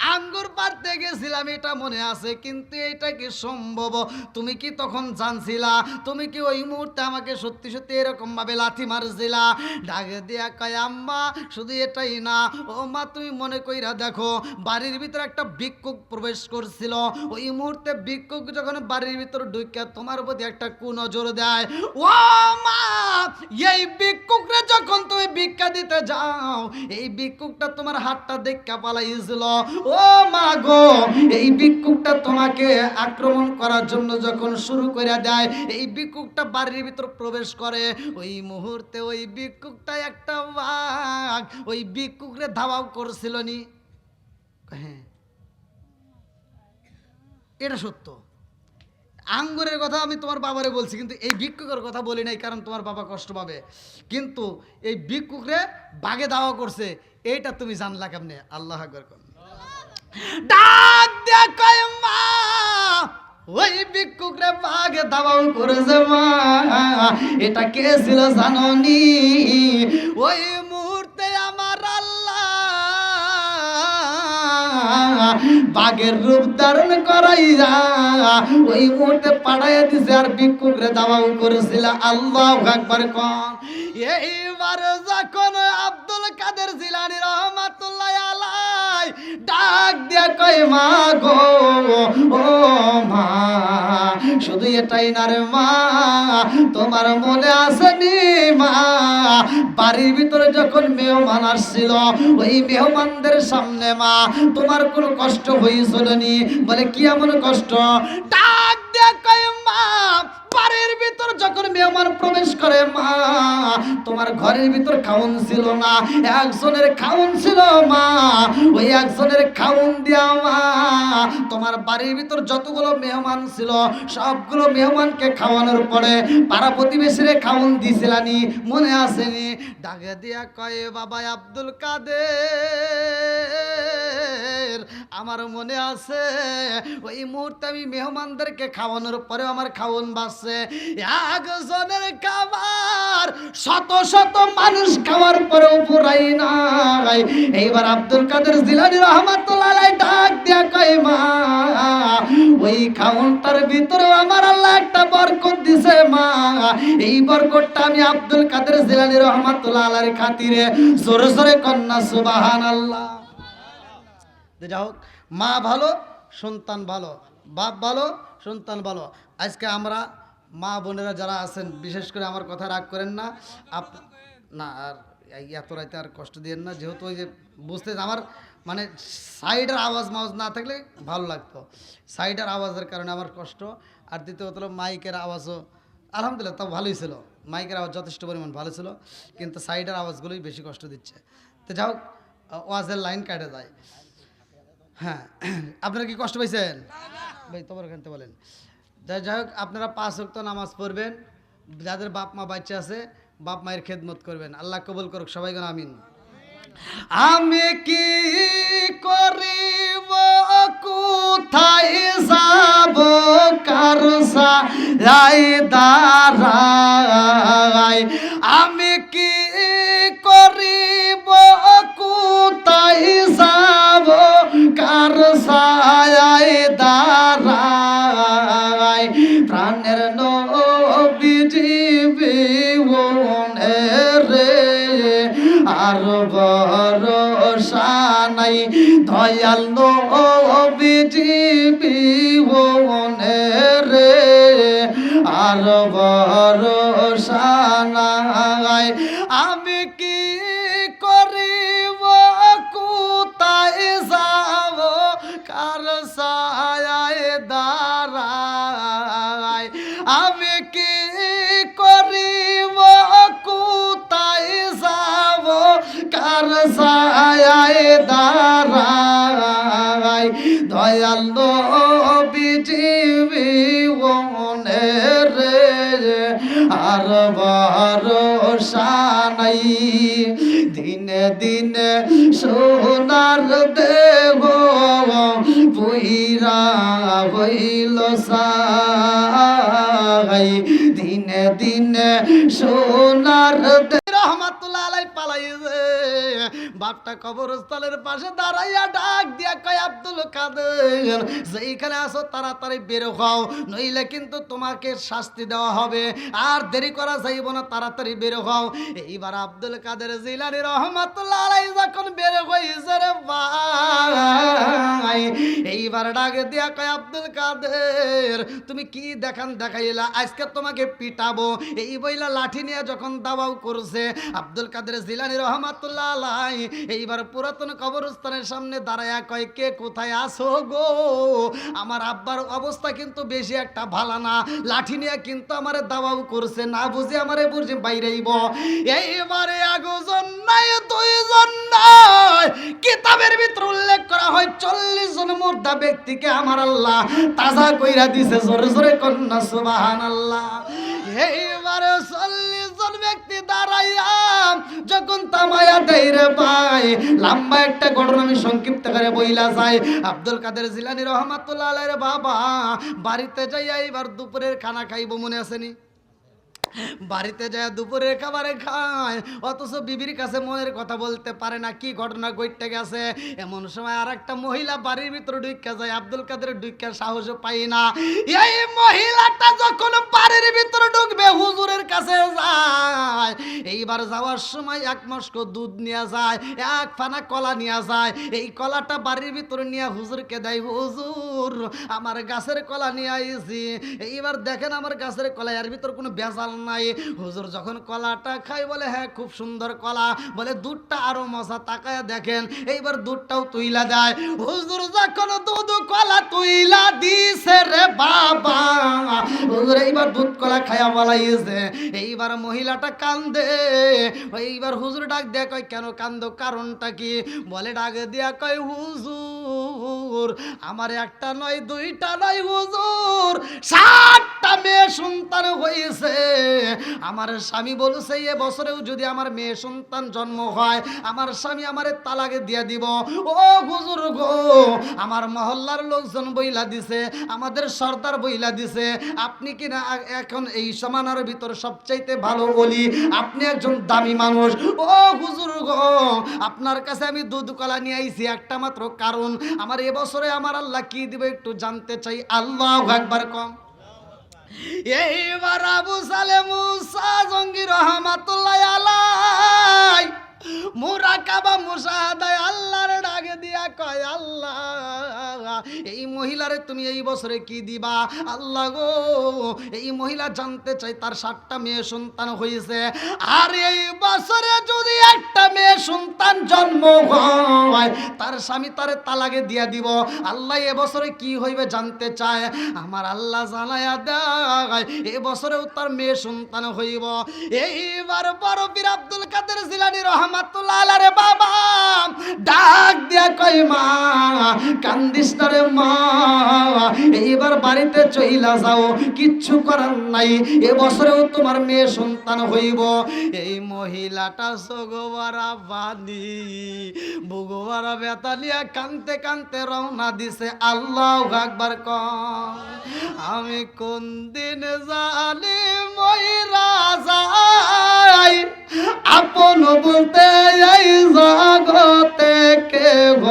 Speaker 1: আঙ্গুর পাড়তে গেছিলাম দিয়েছিলাম এটা মনে আছে, কিন্তু এটা কি সম্ভব? তুমি কি তখন জানছিলা? তুমি কি ওই মুহূর্তে আমাকে সত্যি সত্যি এরকম ভাবে লাথি মারছিলা? ডাকে দিয়া কয় আম্মা শুধু এটাই না, ও মা তুমি মনে কইরা দেখো, বাড়ির ভিতরে একটা ভিক্ষুক প্রবেশ করছিল। ওই মুহূর্তে ভিক্ষুক যখন বাড়ির ভিতরে ঢুকে তোমার প্রতি একটা কুনজর দেয়, ও মা এই ভিক্ষুকরে যখন তুমি ভিক্ষা দিতে যাও, এই ভিক্ষুকটা তোমার হাতটা দেখা পালাইছিল। ও মা গো, এই ভিক্ষুকটা তোমাকে আক্রমণ করার জন্য যখন শুরু করে দেয়, এই ভিক্ষুকটা বাড়ির ভিতর প্রবেশ করে, ওই মুহূর্তে ওই ভিক্ষুকটা একটা বাঘ ওই ভিক্ষুকরে ধাওয়াও করছিল নি? হ্যাঁ, এটা সত্য। আঙ্গুরের কথা আমি তোমার বাবারে বলছি, কিন্তু এই ভিক্ষুকের কথা বলি নাই, কারণ তোমার বাবা কষ্ট পাবে। কিন্তু এই ভিক্ষুকরে বাঘে দাওয়া করছে, এইটা তুমি জানলা কেমনে? আল্লাহ আকবার। ডাক দেয়া কয় মা ওই ভিক্ষুকরে বাঘে দাওয়াও করেছে মা, এটা কে ছিল জাননি? ওই মুহূর্তে আমার আল্লাহ বাঘের রূপ ধারণ করাইয়া ওই মুহূর্তে পাঠাইয়া দিছে, আর ভিক্ষুকরে দাওয়াও করেছিল। আল্লাহু আকবার কোন। এইবার যখন আব্দুল কাদের জিলানী রহমাতুল্লাহ আলাই ডাক দিয়া কয় মা গো, ও মা শুধু এটাই না রে মা, তোমার মনে আসেনি মা, বাড়ির ভিতরে যখন মেহমান আসছিল, ওই মেহমানদের সামনে মা তোমার কোনো কষ্ট হয়েছিল নি? বলে কি এমন কষ্ট? ডাক দিয়া কয় মা বাড়ির ভিতর যখন মেহমান প্রবেশ করে মা, তোমার ঘরের ভিতর খাউন ছিল না, একজনের খাউন ছিল মা, ওই একজনের খাউন দিয়া মা তোমার বাড়ির ভিতর যতগুলো মেহমান ছিল সবগুলো মেহমানকে খাওয়ানোর পরে পাড়া প্রতিবেশীরে খাউন দিছিলানি, মনে আসেনি? ডাকে দিয়া কয় বাবা আব্দুল কাদের, আমার মনে আছে ওই মুহূর্তে আমি মেহমানদেরকে খাওয়ানোর পরে আমার খাওয়ান বাসছে, একজনের খাবার শত শত মানুষ খাওয়ার পরেও পুরাই নাই। এইবার আব্দুল কাদের জিলানী রহমাতুল্লাহ আলাইহি ডাক দিয়া কয় মা ওই খাওয়ানটার ভিতরে আমার আল্লাহ একটা বরকত দিছে মা, এই বরকতটা আমি আব্দুল কাদের জিলানী রহমাতুল্লাহ আলাইহির খাতিরে জোরে জোরে কন্যা সুবহানাল্লাহ। যাই হোক, মা ভালো সন্তান ভালো, বাপ ভালো সন্তান ভালো। আজকে আমরা মা বোনেরা যারা আছেন, বিশেষ করে আমার কথা রাগ করেন না, না আর এত রাইতে আর কষ্ট দিয়েন না, যেহেতু ওই যে বুঝতে আমার মানে সাইডের আওয়াজ মাওয়াজ না থাকলে ভালো লাগতো, সাইডের আওয়াজের কারণে আমার কষ্ট। আর দ্বিতীয়ত হলো মাইকের আওয়াজও আলহামদুলিল্লাহ তাও ভালোই ছিল, মাইকের আওয়াজ যথেষ্ট পরিমাণ ভালো ছিল, কিন্তু সাইডের আওয়াজগুলোই বেশি কষ্ট দিচ্ছে। তো যাই হোক, ওয়াজের লাইন কাটে যায়। হ্যাঁ, আপনারা কি কষ্ট পাইছেন ভাই? তোমার এখানতে বলেন। যাই হোক, আপনারা 5 ওয়াক্ত নামাজ পড়বেন, যাদের বাপ মা বাচ্চা আছে বাপ মায়ের খেদমত করবেন, আল্লাহ কবুল করুক সবাই গণ আমিন। আমি কি করিব কোথায় যাব কার সাই দাঁড়াই, আমি কি করিব কোথায় যাব কার সাই দাঁড়াই, প্রাণের নবীজি বিনে রে আর ভরসা নাই, দয়াল নবীজি বিনে রে আর ভরসা নাই, আমি কি করিব কোথায় যাব কার সায় দাঁড়াই, আমি কি করিব কোথায় যাব কার সায় দাঁড়াই, দয়াল নবীজি বিনে রে আর ভরসা নাই, দিনে দিনে সোনার দেহ পুইরা হইল সাই, দিনে দিনে সোনার রহমাতুল্লাহ আলাই পালাইছে, বাপটা কবরস্থানের পাশে দাঁড়াইয়া ডাক দিয়া কয় আব্দুল কাদের যেইখানে আসো তাড়াতাড়ি বের হও, নইলে কিন্তু তোমাকে শাস্তি দেওয়া হবে, আর দেরি করা যাইব না, তাড়াতাড়ি বের হও। এইবার আব্দুল কাদের জিলানী রহমাতুল্লাহ আলাইহি যখন বের হইছে রে ভাই, এইবার ডাক দিয়া কয় আব্দুল কাদের তুমি কি দেখাইলা, আজকে তোমাকে পিটাবো। এই বইলা লাঠি নিয়ে যখন দাবাও করছে আব্দুল কাদের জিলানী রহমাতুল্লাহ আলাইহি এইবার পুরাতন কবরস্থানের সামনে দাঁড়ায়া কয় কে কোথায় আসো গো, আমার আব্বার অবস্থা কিন্তু বেশি একটা ভালো না, লাঠি নিয়ে কিন্তু আমারে দাবাও করছে, না বুঝে আমারে বুঝে বাইরেইব। এইবারে একজন নাই দুইজন নয়, কিতাবের ভিতর উল্লেখ করা হয় 40 জন মুর্দা ব্যক্তিকে আমার আল্লাহ তাজা কইরা দিছে। জোরে জোরে কন্যা সুবহানাল্লাহ। এইবারে 40 জন ব্যক্তি দাঁড়াইয়া যখন তামায়া দেয় রে ভাই, লম্বা একটা ঘটনা আমি সংক্ষিপ্ত করে বইলা যাই। আব্দুল কাদের জিলানী রহমাতুল্লাহ আলাইহির বাবা বাড়িতে যাইয়া এইবার দুপুরের খানা খাইব, মনে আসেনি? বাড়িতে যায় দুপুরের খাবারে খায়, অথচ বিবির কাছে মনের কথা বলতে পারে না, কি ঘটনা ঘটতে গেছে। এমন সময় আর একটা মহিলা বাড়ির ভিতরে ঢুকে যায়, আব্দুল কাদের ঢুকে সাহস পাই না। এই মহিলাটা যখন বাড়ির ভিতরে ঢুকবে হুজুরের কাছে যায়, এইবার যাওয়ার সময় এক মস্ক দুধ নিয়ে যায়, এক ফানা কলা নিয়ে যায়। এই কলাটা বাড়ির ভিতরে নিয়ে হুজুরকে দেয়, হুজুর আমার গাছের কলা নিয়ে আইছি, এইবার দেখেন আমার গাছের কলা, এর ভিতর কোনো ভেজাল নাই। হুজুর যখন কলাটা খাই বলে হ্যাঁ খুব সুন্দর কলা, বলে দুধটা আরো মজা, তাকায়া দেখেন। এইবার দুধটাও তুইলা দেয়। হুজুর যখন দুধ কলা তুইলা দিছে রে বাবা, হুজুর এইবার দুধ কলা খায়া বলাইছে। এইবার মহিলাটা কান্দে। এইবার হুজুর ডাক দেয়া কয় কেন কান্দো, কারণটা কি? বলে ডাক দিয়া কয় হুজুর আমার একটা নয় দুইটা নয় হুজুর 7টা মেয়ে সন্তান হয়েছে। আমার স্বামী বলছে এ বছরেও যদি আমার মেয়ে সন্তান জন্ম হয় আমার স্বামী আমারে তালাকে দিয়া দিব। ও হুজুর গো, আমার মহল্লার লোকজন বইলা দিছে, আমাদের সর্দার বইলা দিছে, আপনি কিনা এখন এই সমানার ভিতর সবচাইতে ভালো বলি, আপনি একজন দামি মানুষ। ও হুজুর গো, আপনার কাছে আমি দুধ কলা নিয়ে আইছি একটা মাত্র কারণ, আমার এবছরে আমার আল্লাহ কি দিবে একটু জানতে চাই। আল্লাহু আকবার কম। এইবার আবু সালে মুসা জঙ্গি রহমাতুল্লাহ আলাই মুরাকাবা মুশাহাদায় আল্লাহর ডাকে দিয়া কয় আল্লাহ এই মহিলারে তুমি এই বছরে কি দিবা? আল্লাহ গো, এই মহিলা জানতে চাই তার 7টা মেয়ে সন্তান হয়েছে, আর এই বছরে যদি একটা মেয়ে সন্তান জন্ম হয় তার স্বামী তারে তালাকে দিয়া দিব। আল্লাহ এ বছরে কি হইবে জানতে চায়। আমার আল্লাহ জানায়া দেয় এ বছরেও তার মেয়ে সন্তান হইব। এইবার বড় পীর আব্দুল কাদের জিলানী রহমাতুল্লাহ আলাইহি বাবা ডাক দিয়া কই মা কান্দিস না রে মা, এইবার বাড়িতে চইলা যাও, কিচ্ছু করার নাই, এ বছরেও তোমার মেয়ে সন্তান হইব। এই মহিলাটা সগোবারা বানি বুগোবারা বেতালিয়া কানতে কানতে রওনা দিছে। আল্লাহু আকবার কম। আমি কোন দিন জানি মইরা যাই, আপন বলতে এই জগতে কেহ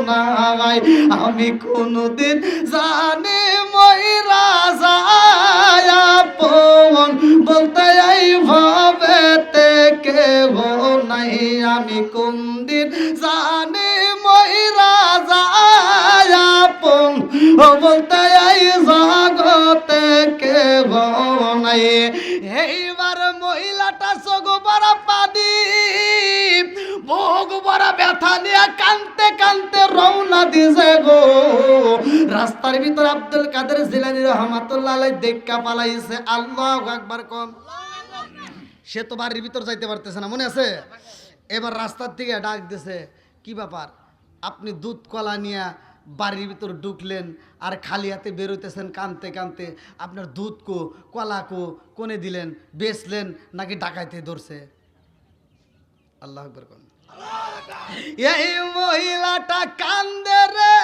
Speaker 1: নাই। আমি কোনদিন জানি মইরা যাই, আপন বলতে এই ভাবেতে কেহ নাই। আমি কোনদিন জানি মইরা যাই, আপন বলতে এই জগতে কেহ নাই। এইবার মহিলাটা চোখভরা পানি মুখ ভরা ব্যথা নিয়ে কানতে কানতে রওনা দিছে গো। রাস্তার ভিতর আব্দুল কাদের জিলানী রহমাতুল্লাহ আলাইহি দেখা পালাইছে। আল্লাহু আকবার কম। সে তো বাড়ির ভিতর যাইতে পারতেছে না, মনে আছে? এবার রাস্তার থেকে ডাক দিছে, কি ব্যাপার আপনি দুধ কলা নিয়ে বাড়ির ভিতর ঢুকলেন আর খালি হাতে বেরোতেছেন কানতে কানতে, আপনার দুধ কো কলা কো কোনে দিলেন, বেচলেন নাকি ডাকাইতে ধরছে? আল্লাহু আকবার কোন। এই মহিলাটা কান্দে রে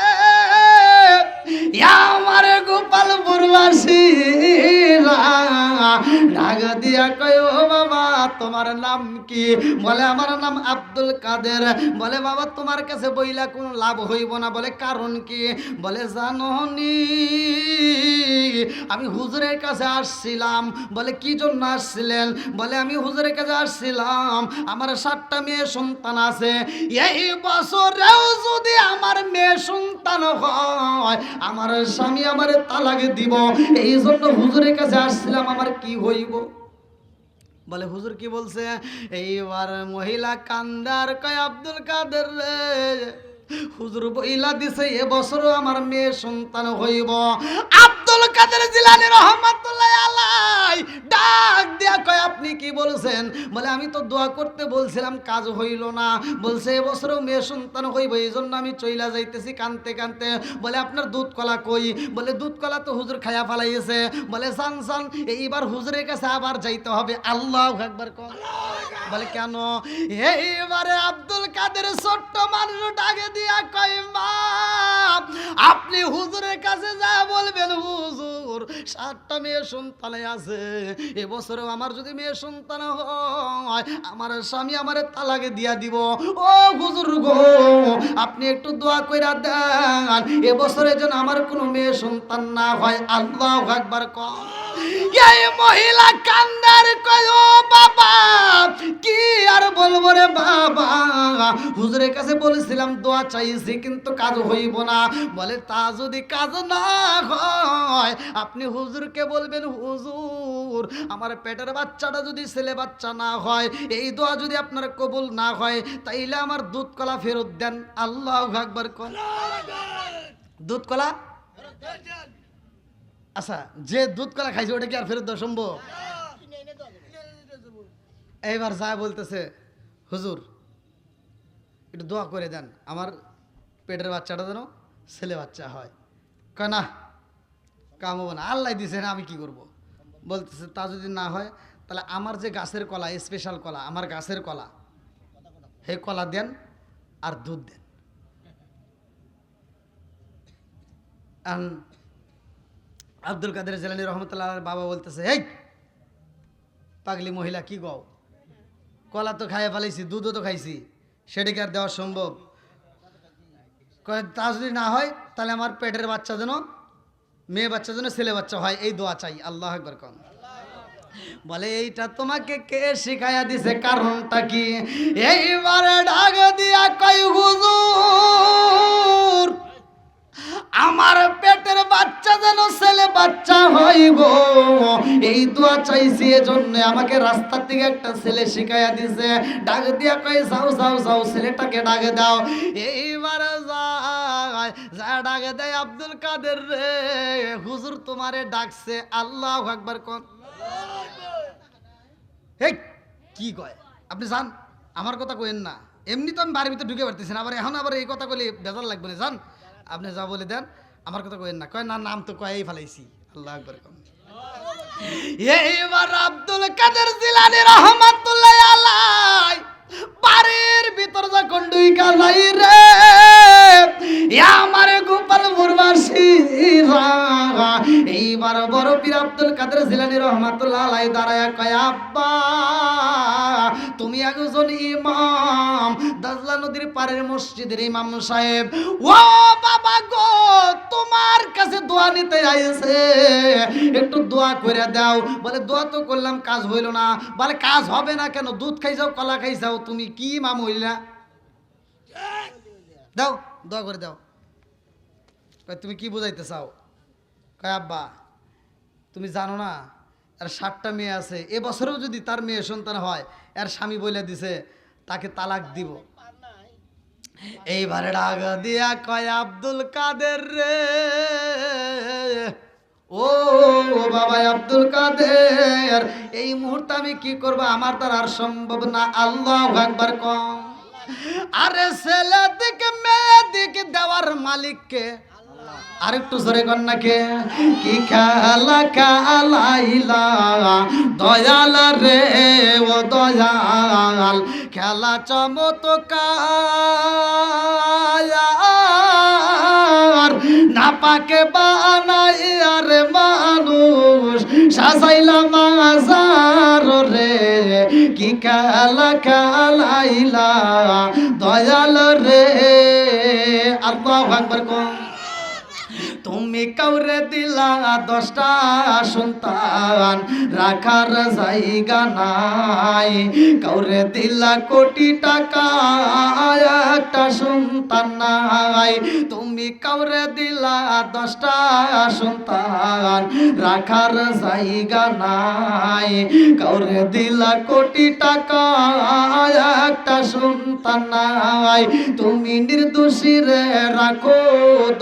Speaker 1: আমার গোপালপুরবাসীরা, ডাক দিয়া কয় ও বাবা তোমার নাম কি? বলে আমার নাম আব্দুল কাদের। বলে বাবা তোমার কাছে বইলা কোনো লাভ হইব না। বলে কারণ কি? বলে জানোনি আমি হুজুরের কাছে আসছিলাম। বলে কি জন্য আসছিলেন? বলে আমি হুজুরের কাছে আসছিলাম, আমার 7টা মেয়ে সন্তান আছে, এই বছরেও যদি আমার মেয়ে সন্তান হয় আমার স্বামী আমার তালাক দিব, এই জন্য হুজুরের কাছে আসছিলাম, আমার কি হইব? বলে হুজুর কি বলছে? এইবার মহিলা কান্দার কয় আব্দুল কাদের রে, হুজুর বইলা দিছে এবছরও আমার মেয়ে সন্তান হইব। আব্দুল কাদের জিলানী রহমাতুল্লাহ আলাই ডাক দিয়া কয় আপনি কি বলছেন? বলে আমি তো দোয়া করতে বলছিলাম, কাজ হইল না। বলছে এবছরও মেয়ে সন্তান হইব, এই জন্য আমি চইলা যাইতেছি কানতে কানতে। বলে আপনার দুধ কলা কই? বলে দুধ কলা তো হুজুর খায়া ফালাইছে। বলে সান সান এইবার হুজুরের কাছে আবার যাইতে হবে। আল্লাহু আকবার কর। বলে কেন? এইবারে আব্দুল কাদের ছোট্ট মানুষ ডাকে দিয়া কয় মা আপনি হুজুরের কাছে যা বলবেন, হুজুর 7টা মেয়ে সন্তান আছে, এবছরও আমার যদি মেয়ে সন্তান হয় আমার স্বামী আমার তালাক দিয়া দিব। ও হুজুর গো আপনি একটু দোয়া কইরা দেন এবছরে যেন আমার কোনো মেয়ে সন্তান না হয়। আল্লাহু আকবার কর। এই মহিলা কান্দার কয় ও বাবা কি আর বলবো রে বাবা, হুজুরের কাছে বলেছিলাম দোয়া চাইছি কিন্তু কাজ হইব না। বলে তা যদি কাজ না হয় আপনি হুজুরকে বলবেন, হুজুর আমার পেটের বাচ্চাটা যদি ছেলে বাচ্চা না হয়, এই দোয়া যদি আপনার কবুল না হয় তাইলে আমার দুধ কলা ফেরত দেন। আল্লাহু আকবার কর। দুধ কলা আচ্ছা যে দুধ কলা খাইছে ওটা কি আর ফেরত দেওয়া সম্ভব? এইবার যা বলতেছে হুজুর একটু দোয়া করে দেন আমার পেটের বাচ্চাটা যেন ছেলে বাচ্চা হয়। কয় না কাম হবো না, আল্লাহ দিছে না আমি কি করব? বলতেছে তা যদি না হয় তাহলে আমার যে গাছের কলা স্পেশাল কলা, আমার গাছের কলা, হে কলা দেন আর দুধ দেন। আব্দুল কাদের জিলানী রহমতুল্লাহ বাবা বলতেছে এই পাগলি মহিলা কি গও, কলা তো খাইয়ে ফেলাইছি, দুধও তো খাইছি, সেটাকে আর দেওয়া সম্ভব? তা যদি না হয় তাহলে আমার পেটের বাচ্চা যেন মেয়ে বাচ্চা যেন ছেলে বাচ্চা হয়, এই দোয়া চাই। আল্লাহু আকবার কর। বলে এইটা তোমাকে কে শিখাইয়া দিছে? কারণটা কি? এইবারে ডাক দিয়া কই হুজুর আমার পেটের বাচ্চা যেন ছেলে বাচ্চা হইব, এই দোয়া চাইছি, এজন্য আমাকে রাস্তার দিকে একটা ছেলে শিখাইয়া দিছে। ডাক দিয়া কয় যাও যাও যাও ছেলেটাকে ডাকে দাও। এইবার যায় যা ডাকে দেয় আব্দুল কাদের রে, হুজুর তোমারে ডাকছে। আল্লাহু আকবার কর। এই কি কয়? আপনি যান, আমার কথা কইেন না, এমনি তো আমি বাড়ির ভিতরে ঢুকে পারতেছি না, আবার এখন আবার এই কথা কইলে বেজার লাগবে না। যান আপনি যা বলে দেন, আমার কথা কইেন না। কয় না নাম তো কয়েই ফেলাইছি। আল্লাহু আকবার। এইবার আব্দুল কাদের জিলানী রহমাতুল্লাহ আলাই বাড়ির ভিতর যখন ঢুইকা যাই রে, আমারে গোপাল মুরবাসী এইবার বড় পীর আব্দুল কাদের জিলানী রহমাতুল্লাহ আলাই দাঁড়ায়া কয় আব্বা তুমি একজন ইমাম, দাজলা নদীর পাড়ের মসজিদের ইমাম সাহেব। ও বাবা গো তোমার কাছে দোয়া নিতে আইছে, একটু দোয়া করে দাও। বলে দোয়া তো করলাম কাজ হইল না। বলে কাজ হবে না কেন? দুধ খাই যাও কলা খাই যাও, তুমি কি ইমাম হইলা? দাও দোয়া করে দাও। তুমি কি বুঝাইতে চাও? কয় আব্বা তুমি জানো না আর 7টা মেয়ে আছে, এবছরেও যদি তার মেয়ে সন্তান হয় এর স্বামী বলে দিছে তাকে তালাক দিব। এইবারে ডাক দিয়া কয় আব্দুল কাদের রে, ও বাবা আব্দুল কাদের এই মুহূর্তে আমি কি করব? আমার দ্বারা আর সম্ভব না। আল্লাহু আকবার কম। আরে ছেলে দিকে মেয়ে দিকে দেওয়ার মালিককে আর একটু জোরে কন্যাকে কি খেলা খেলাইলা দয়াল রে, ও দয়াল খেলা চমৎকার না পাকে বানাই আর মানুষ সাজাইলাম খেলা খেলাইলা দয়াল রে। আল্লাহু আকবার কোন। তুমি কাউরে দিলা 10টা সন্তান, রাখার জায়গা নাই। কাউরে দিলা কোটি টাকা, একটা সন্তান নাই। তুমি কাউরে দিলা 10টা সন্তান, রাখার জায়গা নাই। কাউরে দিলা কোটি টাকা, একটা সন্তান নাই। তুমি নির্দোষী রে রাখো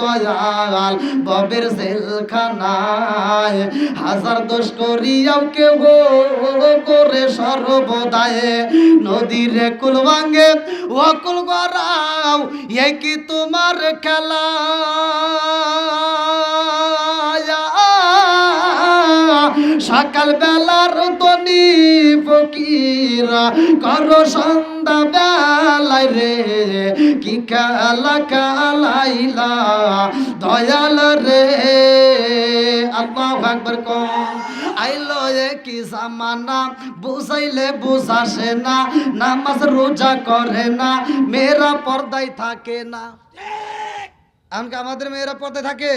Speaker 1: দয়াল ববের জেলখানায়। হাজার দোষ করিয়াও কেউ করে সর্বদায়। নদীর কুল ভাঙ্গে ও কুল গড়াও, এ কি তোমার খেলা? সকাল বেলার ধনী ফকিরা করো সন্ধ্যা বেলায় রে, কি খেলা খেলাইলা দয়াল রে। আল্লাহু আকবার কোন। আইলো কি জামানা, বুঝাইলে বুঝাসে না। নামাজ রোজা করে না, মেয়েরা পর্দায় থাকে না। এমনকি আমাদের মেয়েরা পর্দায় থাকে?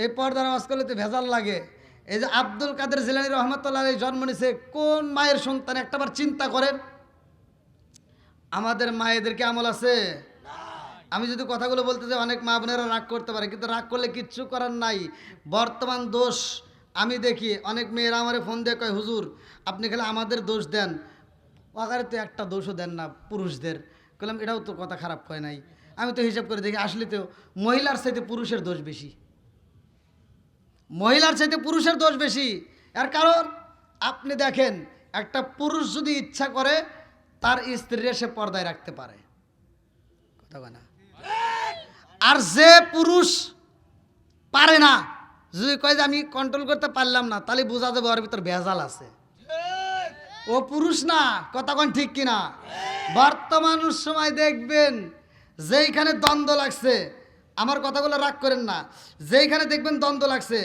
Speaker 1: এই পর্দার আওয়াজ করলে তো ভেজাল লাগে। এই যে আব্দুল কাদের জিলানী রহমতুল্লাহ আলাইহি জন্ম নিয়েছে কোন মায়ের সন্তান? একটাবার চিন্তা করেন। আমাদের মায়েদেরকে আমল আছে? আমি যদি কথাগুলো বলতে চাই অনেক মা বোনেরা রাগ করতে পারে, কিন্তু রাগ করলে কিচ্ছু করার নাই। বর্তমান দোষ আমি দেখি অনেক মেয়েরা আমারে ফোন দিয়ে কয়, হুজুর আপনি খালি আমাদের দোষ দেন, ওখানে তো একটা দোষও দেন না পুরুষদের। বললাম এটাও তো কথা খারাপ হয় নাই। আমি তো হিসাব করে দেখি আসলে তো মহিলার চাইতে পুরুষের দোষ বেশি। মহিলার চাইতে পুরুষের দোষ বেশি। এর কারণ আপনি দেখেন, একটা পুরুষ যদি ইচ্ছা করে তার স্ত্রীরা সে পর্দায় রাখতে পারে, কথা বলে না। আর যে পুরুষ পারে না, যদি কয় যে আমি কন্ট্রোল করতে পারলাম না, তাহলে বোঝা যাবে ওর ভিতর ভেজাল আছে, ও পুরুষ না। কথা কোন ঠিক কিনা? বর্তমান সময় দেখবেন যেইখানে দ্বন্দ্ব লাগছে, আমার কথাগুলো রাগ করেন না, যেইখানে দেখবেন দ্বন্দ্ব লাগছে,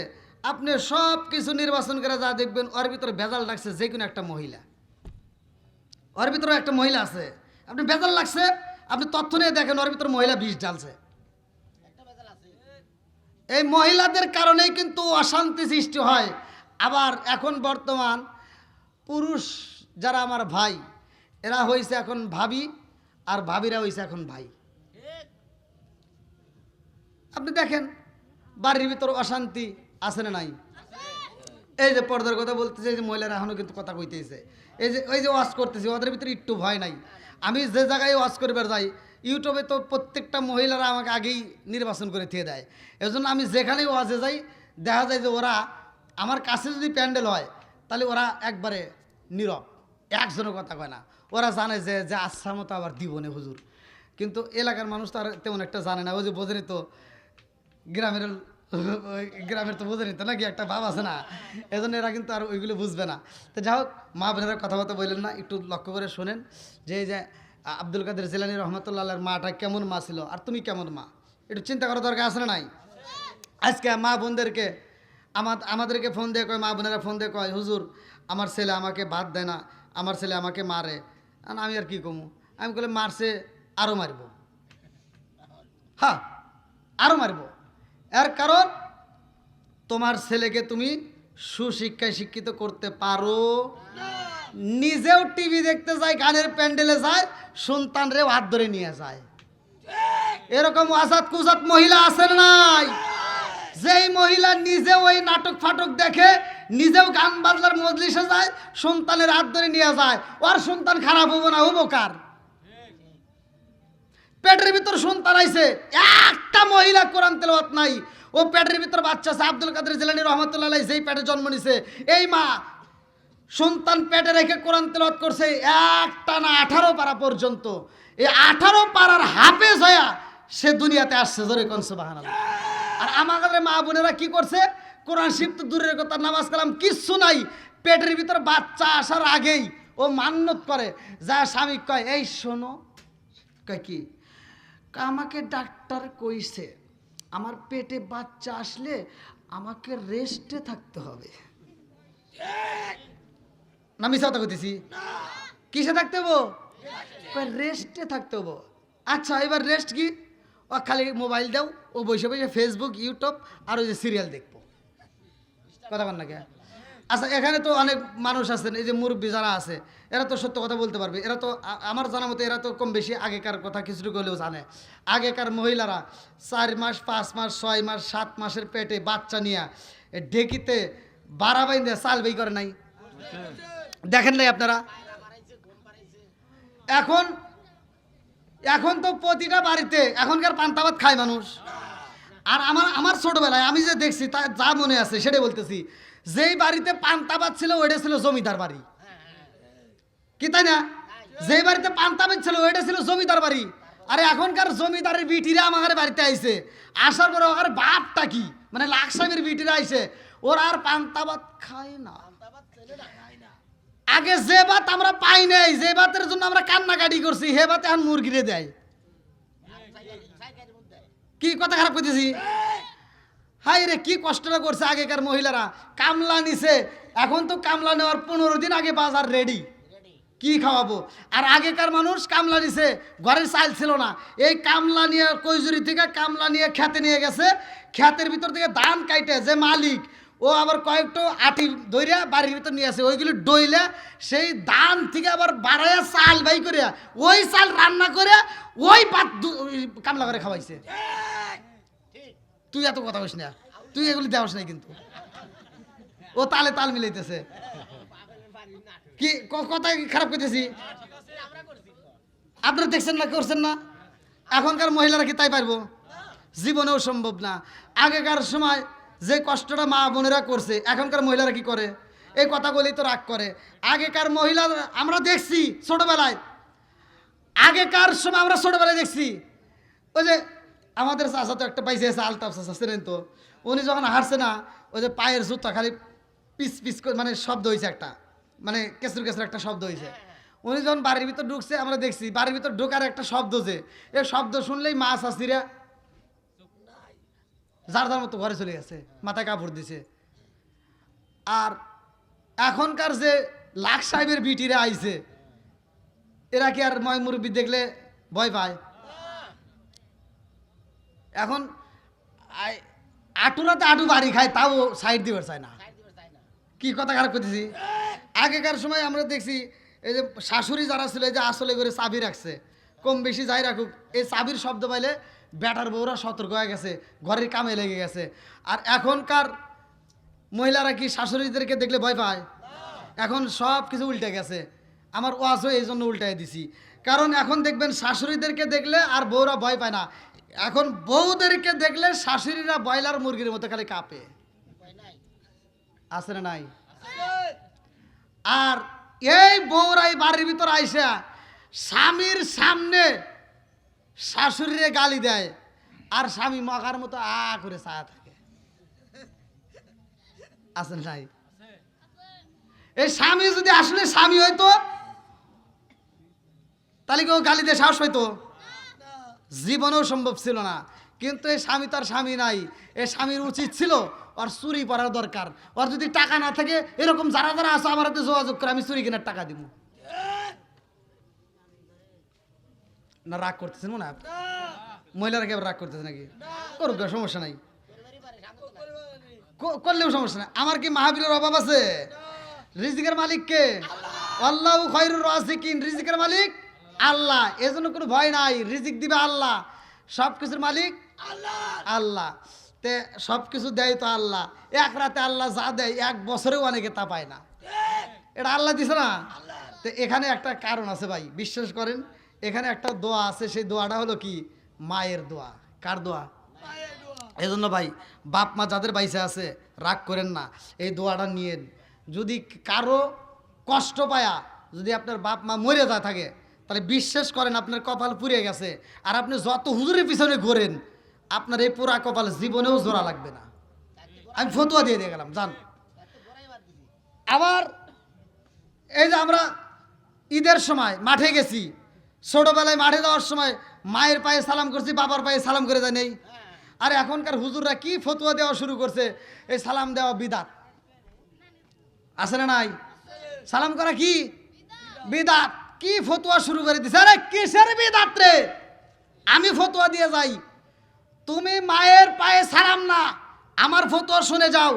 Speaker 1: আপনি সব কিছু নির্বাচন করে যা দেখবেন ওর ভিতরে ভেজাল লাগছে যে কোনো একটা মহিলা। ওর ভিতরে একটা মহিলা আছে, আপনি ভেজাল লাগছে, আপনি তথ্য নিয়ে দেখেন ওর ভিতরে মহিলা বিষ ঢালছে। এই মহিলাদের কারণেই কিন্তু অশান্তি সৃষ্টি হয়। আবার এখন বর্তমান পুরুষ যারা আমার ভাই, এরা হয়েছে এখন ভাবি, আর ভাবিরা হয়েছে এখন ভাই। আপনি দেখেন বাড়ির ভিতর অশান্তি আছে না নাই? এই যে পর্দার কথা বলতেছে, এই যে মহিলারা এখনো কিন্তু কথা কইতেছে, এই যে ওই যে ওয়াজ করতেছে, ওদের ভিতরে একটু ভয় নাই। আমি যে জায়গায় ওয়াজ করবার যাই, ইউটিউবে তো প্রত্যেকটা মহিলারা আমাকে আগেই নির্বাচন করে দিয়ে দেয়। এজন্য আমি যেখানেই ওয়াজে যাই দেখা যায় যে ওরা আমার কাছে যদি প্যান্ডেল হয় তাহলে ওরা একবারে নীরব, একজনের কথা কয় না। ওরা জানে যে যে আচ্ছা মতো আবার দিব না হুজুর। কিন্তু এলাকার মানুষ তো আর তেমন একটা জানে না। ওই যে বোঝেনি তো, গ্রামের তো বোঝেনি তো নাকি, একটা ভাব আছে না, এজন্য এরা কিন্তু আর ওইগুলো বুঝবে না। তো যাই হোক, মা বোনেরা কথাবার্তা বললেন না, একটু লক্ষ্য করে শোনেন যে এই যে আব্দুল কাদের জিলানী রহমতুল্লাহর মাটা কেমন মা ছিল, আর তুমি কেমন মা, একটু চিন্তা করার দরকার আছে না নাই? আজকে মা বোনদেরকে আমাদেরকে ফোন দিয়ে কয়, মা বোনেরা ফোন দিয়ে কয়, হুজুর আমার ছেলে আমাকে ভাত দেয় না, আমার ছেলে আমাকে মারে। আমি আর কি কমু? আমি বলে মারছে, আরও মারব, হ্যাঁ আরও মারব। এর কারণ তোমার ছেলেকে তুমি সুশিক্ষায় শিক্ষিত করতে পারো। নিজেও টিভি দেখতে যায়, গানের প্যান্ডেলে যায়, সন্তানরেও হাত ধরে নিয়ে যায়। এরকম আজাদ কুজাত মহিলা আছেন নাই? যেই মহিলা নিজে ওই নাটক ফাটক দেখে, নিজেও গান বাজনার মজলিসে যায়, সন্তানের হাত ধরে নিয়ে যায়, ওর সন্তান খারাপ হবো না, হবো কার? পেটের ভিতর সন্তান আইছে, একটা মহিলা কোরআন তেলাওয়াত নাই, ও পেটের ভিতর বাচ্চা আছে। আব্দুল কাদের জিলানী রহমতুল্লাহ আলাইহি যেই পেটে জন্ম নিছে, এই মা সন্তান পেটে রেখে কোরআন তেলাওয়াত করছে একটা না 18 পারা পর্যন্ত। এই 18 পারার হাফেজ হইয়া সে দুনিয়াতে আসছে, জোরে কোন সুবহানাল্লাহ। আর আমাদের মা বোনেরা কি করছে? কোরআন শিব তো দূরের কথা, নামাজ কালাম কিচ্ছু নাই, পেটের ভিতর বাচ্চা আসার আগেই ও মান্যত করে, যা স্বামী কয়, এই শোনো, কয় কি, আমাকে ডাক্তার কইছে আমার পেটে বাচ্চা আসলে আমাকে রেস্টে থাকতে হবে। না মিছা কথা কইতেছি? কিসে থাকতে হবো? রেস্টে থাকতে হবো। আচ্ছা এবার রেস্ট কি? ও খালি মোবাইল দাও, ও বসে বসে ফেসবুক ইউটিউব আর ওই যে সিরিয়াল দেখবো, কথা বল না কে? আচ্ছা এখানে তো অনেক মানুষ আছেন, এই যে মুরব্বী যারা আছে এরা তো সত্য কথা বলতে পারবে। এরা তো আমার জানা মতো এরা তো কম বেশি আগেকার কথা কিছুটুকু হলেও জানে। আগেকার মহিলারা 4 মাস 5 মাস 6 মাস 7 মাসের পেটে বাচ্চা নিয়ে ঢেকিতে বাড়া বাইন্দে চাল বেই করে নাই, দেখেন নাই আপনারা? এখন এখন তো প্রতিটা বাড়িতে এখনকার পান্তা ভাত খায় মানুষ। আর আমার ছোটবেলায় আমি যে দেখছি তা যা মনে আছে সেটাই বলতেছি, যেই বাড়িতে পান্তা ভাত ছিল ওইটা ছিল জমিদার বাড়ি, কি তাই না? যেই বাড়িতে পান্তা ভাত ছিল ওইটা ছিল জমিদার বাড়ি। আরে এখনকার জমিদারের বিটিরা আমার বাড়িতে আইছে, আসার পরে আর বাপটা কি মানে লাখ সাহেবের বিটিরা আইছে, ওরা আর পান্তা ভাত খায় না। আগে যে ভাত আমরা পাই নাই, যে ভাতের জন্য আমরা কান্নাকাটি করছি, হে ভাত এখন মুরগিরে দেয়। কি কথা খারাপ করতেছি? হাই রে কি কষ্টটা করছে আগেকার মহিলারা, কামলা নিছে। এখন তো কামলা নেওয়ার 15 দিন আগে বাজার রেডি, কি খাওয়াবো। আর আগেকার মানুষ কামলা নিছে, ঘরের চাল ছিল না, এই কামলা নিয়ে কৈজুরি থেকে কামলা নিয়ে খেতে নিয়ে গেছে, খেতের ভিতর থেকে ধান কাইটে যে মালিক ও আবার কয়েকটা আটি ধইরা বাড়ির ভিতর নিয়ে আসে, ওইগুলো ডইলে সেই ধান থেকে আবার বাড়াইয়া চাল বাই করে ওই চাল রান্না করে ওই ভাত কামলা করে খাওয়াইছে। তুই এত কথা বলিস না, তুই এগুলি দেওয়াস নাই, কিন্তু ও তালে তাল মিলাইতেছে। কি কথা খারাপ করতেছি? আপনারা দেখছেন না, করছেন না? এখনকার মহিলারা কি তাই পারবো? জীবনেও সম্ভব না। আগেকার সময় যে কষ্টটা মা বোনেরা করছে, এখনকার মহিলারা কি করে? এই কথাগুলি তো রাগ করে। আগেকার মহিলা আমরা দেখছি ছোটবেলায়, আগেকার সময় আমরা ছোটবেলায় দেখছি, ওই যে আমাদের চাষা তো একটা পাইছে আলতাফ চাষা ছিলেন, তো উনি যখন হারছে না, ওই যে পায়ের জুতা খালি পিস পিস করে মানে শব্দ হয়েছে একটা, মানে কেসুর কেসুর একটা শব্দ হয়েছে। উনি যখন বাড়ির ভিতর ঢুকছে আমরা দেখছি, বাড়ির ভিতর ঢোকার একটা শব্দ, যে এই শব্দ শুনলেই মা শাশুড়িরা যার যার মতো ঘরে চলে গেছে, মাথায় কাপড় দিছে। আর এখনকার যে লাখ সাহেবের বিটিরা আইছে, এরা কি আর ময় মুরব্বী দেখলে ভয় পায়? এখন আটুরাতে আটু বাড়ি খায়, তাও সাইড দিবার চায় না। কি কথা খারাপ করতেছি? আগেকার সময় আমরা দেখছি এই যে শাশুড়ি যারা ছিল, এই যে আসলে করে চাবি রাখছে, কম বেশি যাই রাখুক, এই চাবির শব্দ পাইলে ব্যাটার বউরা সতর্ক হয়ে গেছে, ঘরের কামে লেগে গেছে। আর এখনকার মহিলারা কি শাশুড়িদেরকে দেখলে ভয় পায়? এখন সব কিছু উল্টে গেছে। আমার ওয়াজও এই জন্য উল্টাই দিছি, কারণ এখন দেখবেন শাশুড়িদেরকে দেখলে আর বউরা ভয় পায় না, এখন বউদেরকে দেখলে শাশুড়িরা ব্রয়লার মুরগির মতো খালি কাঁপে। আছে না নাই? আর এই বউরাই বাড়ির ভিতর আইসা স্বামীর সামনে শাশুড়িরে গালি দেয়, আর স্বামী মগার মতো করে ছায়া থাকে। আছে না নাই? এই স্বামী যদি আসলে স্বামী হইতো তাহলে কেউ গালি দিয়ে সাহস হইতো? জীবনেও সম্ভব ছিল না। কিন্তু এই স্বামী তার স্বামী নাই, এই স্বামীর উচিত ছিল ওর চুরি করার দরকার। ওর যদি টাকা না থাকে, এরকম যারা যারা আছে আমার হাতে যোগাযোগ করে, আমি চুরি কেনার টাকা দিব না। রাগ করতেছেন মনে হয় মহিলারা, কেবল রাগ করতেছে নাকি? করুক, সমস্যা নাই, করলেও সমস্যা নাই। আমার কি মাহফিলের অভাব আছে? রিজিকের মালিক কে? আল্লাহু খায়রুর রাজিকিন। রিজিকের মালিক আল্লাহ, এজন্য কোনো ভয় নাই। রিজিক দিবে আল্লাহ, সব কিছুর মালিক আল্লাহ। তে সব কিছু দেয় তো আল্লাহ। এক রাতে আল্লাহ যা দেয় 1 বছরেও অনেকে তা পায় না, এটা আল্লাহ দিছে না। তো এখানে একটা কারণ আছে ভাই, বিশ্বাস করেন, এখানে একটা দোয়া আছে। সেই দোয়াটা হলো কি? মায়ের দোয়া। কার দোয়া? এজন্য ভাই বাপ মা যাদের বাইসে আছে রাগ করেন না, এই দোয়াটা নিয়েন। যদি কারো কষ্ট পায়া যদি আপনার বাপ মা মরে যা থাকে, তাহলে বিশ্বাস করেন আপনার কপাল পুড়ে গেছে। আর আপনি যত হুজুরের পিছনে ঘোরেন, আপনার এই পুরা কপাল জীবনেও জোড়া লাগবে না। আমি ফতুয়া দিয়ে গেলাম, জান। আবার এই যে আমরা ঈদের সময় মাঠে গেছি, ছোটবেলায় মাঠে যাওয়ার সময় মায়ের পায়ে সালাম করছি, বাবার পায়ে সালাম করে যায় নেই। আর এখনকার হুজুররা কি ফতুয়া দেওয়া শুরু করছে, এই সালাম দেওয়া বিদাত। আছে না নাই? সালাম করা কি বিদাত কি ফতোয়া শুরু করে দিছে? আরে কিসের বিদাত রে? আমি ফতোয়া দিয়ে যাই, তুমি মায়ের পায়ে সালাম না, আমার ফতোয়া শুনে যাও।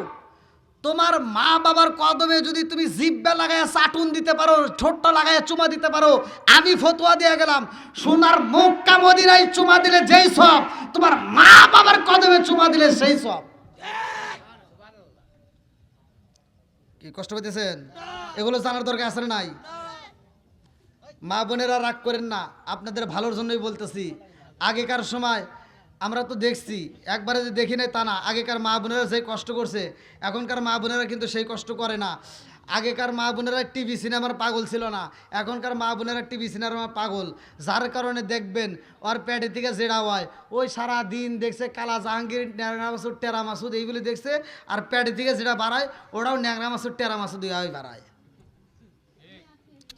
Speaker 1: তোমার মা বাবার কদমে যদি তুমি জিব্বা লাগায় চাটুন দিতে পারো, ঠোঁটটা লাগায় চুমা দিতে পারো, আমি ফতোয়া দিয়ে গেলাম সোনার মক্কা মদিনায় চুমা দিলে যেই সব, তোমার মা বাবার কদমে চুমা দিলে সেই সব। কি কষ্ট পেতেছেন? এগুলো জানার দরকার আছে না নাই? মা বোনেরা রাগ করেন না, আপনাদের ভালোর জন্যই বলতেছি। আগেকার সময় আমরা তো দেখছি, একবারে যে দেখি নাই তা না, আগেকার মা বোনেরা যে কষ্ট করছে এখনকার মা বোনেরা কিন্তু সেই কষ্ট করে না। আগেকার মা বোনেরা টিভি সিনেমার পাগল ছিল না, এখনকার মা বোনেরা টিভি সিনেমার পাগল। যার কারণে দেখবেন ওর পেটে থেকে জেড়া হয়, ওই সারা দিন দেখছে কালা জাহাঙ্গীর, ন্যাংরা মাসুদ, টেরা মাসুদ এইগুলি দেখছে, আর পেটে থেকে যেটা বাড়ায় ওরাও ন্যাংরা মাসুদ, টেরা মাসুদ বাড়ায়।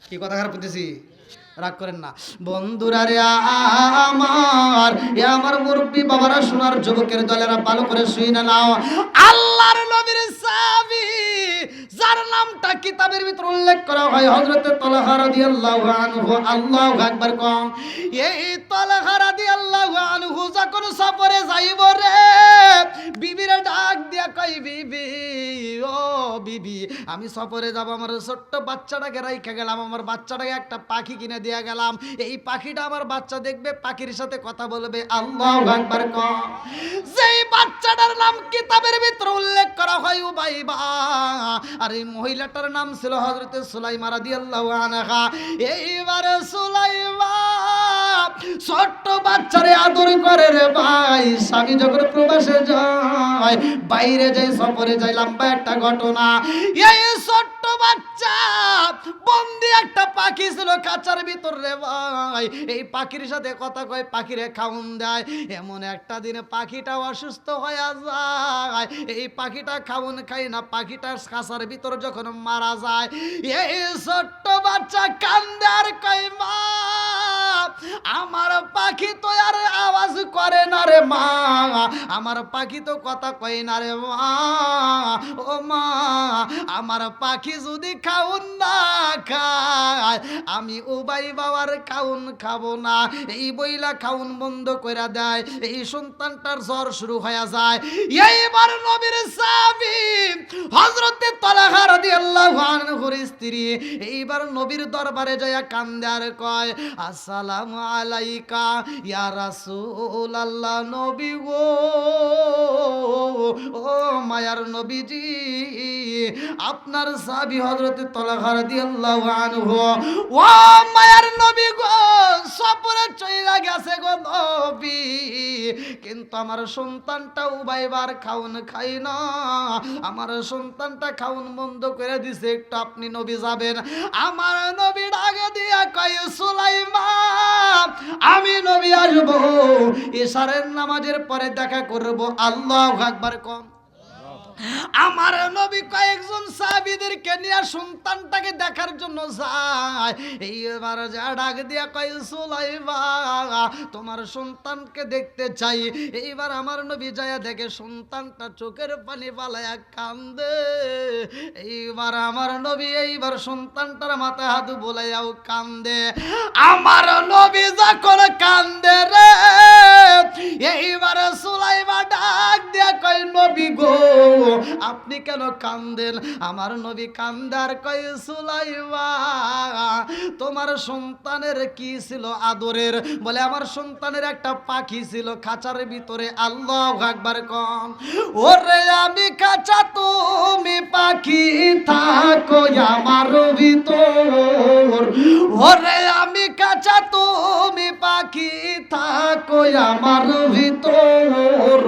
Speaker 1: কি কথা খারাপ করতেছি? রাগ করেন না বন্ধুরা রে আমার, আমার মুরব্বী বাবারা, সোনার যুবকের দলেরা ভালো করে শুই না নাও। আল্লাহর নবীর সাহাবী যার নামটা কিতাবের ভিতর উল্লেখ করা হয় হযরত তালহা রাদিয়াল্লাহু আনহু, আল্লাহু আকবার কম। এই তালহা রাদিয়াল্লাহু আনহু যখন সফরে যাইব রে, বিবিরে ডাক দিয়া কই, বিবি ও বিবি, আমি সফরে যাব, আমার ছোট্ট বাচ্চাটাকে রাইখা গেলাম, আমার বাচ্চাটাকে একটা পাখি কিনে দিয়ে গেলাম, এই পাখিটা আমার বাচ্চা দেখবে, পাখির সাথে কথা বলবে, আল্লাহু আকবার কম। যেই বাচ্চাটার নাম কিতাবের ভিতর উল্লেখ করা হয় উবাইবা, আর এই মহিলাটার নাম ছিল হযরত সুলাইমা রাদিয়াল্লাহু আনহা। এইবার সুলাইমা ছোট্ট বাচ্চারে আদর করে রে ভাই। স্বামী যখন প্রবাসে যায়, বাইরে যায়, সফরে যায়, লম্বা একটা ঘটনা। এই ছোট্ট বাচ্চা বন্দি একটা পাখি ছিল কাঁচার ভিতর রে ভাই, এই পাখির সাথে কথা কয়, পাখিরে খাউন দেয়। এমন একটা দিনে পাখিটা অসুস্থ হয়ে যায়, এই পাখিটা খাউন খাই না, পাখিটা কাঁচার ভিতর যখন মারা যায়, এই ছোট্ট বাচ্চা কান্দে আর কয়, মা আমার পাখি তো আর আওয়াজ করে না রে মা, আমার পাখি তো কথা কয় না রে মা, ও মা আমার পাখি যদি খাউন না খায়, আমি উবাই বাবার খাউন খাবো না। এই বইলা খাউন বন্ধ করে দেয়, এই সন্তানটার জ্বর শুরু হয়ে যায়। এইবার নবীর সাহাবী হযরত তালহা রাদিয়াল্লাহু আনহুর স্ত্রী এইবার নবীর দরবারে যায় কান্দে আর কয়, আসসালামু আলাইকা ইয়া রাসূলুল্লাহ, নবী গো, ও মায়ার নবীজি, আপনার সাহাবী হযরত তালহা রাদিয়াল্লাহু আনহু, ও মায়ার নবী গো, সফরে চইলা গেছে গো নবী, কিন্তু আমার সন্তানটা উবাইবার খাউন খাই না, আমার সন্তানটা খাউন বন্ধ করে দিছে, একটু আপনি নবী যাবেন। আমার নবী ডাকে দিয়া কয়, সুলাইমা আমি নবী আসবো, ইশারের নামাজের পরে দেখা করব, আল্লাহু আকবার কম। আমার নবী কয়েকজন সাহাবীদেরকে নিয়ে সন্তানটাকে দেখার জন্য যায়। এইবার যা ডাক দিয়া কয়, সুলাইমা তোমার সন্তানকে দেখতে চাই। এইবার আমার নবী যায় দেখে সন্তানটা চোখের পানি পালায়া কান্দে। এইবার আমার নবী এইবার সন্তানটার মাথায় হাত বোলাইয়াও কান্দে। আমার নবী যখন কান্দে রে, এইবার সুলাইমা ডাক দিয়া কয়, নবী গো আপনি কেন কান্দেন? আমার নবী কান্দার কয়, সুলাইমা তোমার সন্তানের কি ছিল আদরের? বলে আমার সন্তানের একটা পাখি ছিল খাঁচার ভিতরে, আল্লাহু আকবার কম। ওরে আমি খাঁচা তুমি পাখি, থাকো আমার ভিতর, ওরে আমি খাঁচা তুমি পাখি, থাকো আমার ভিতর।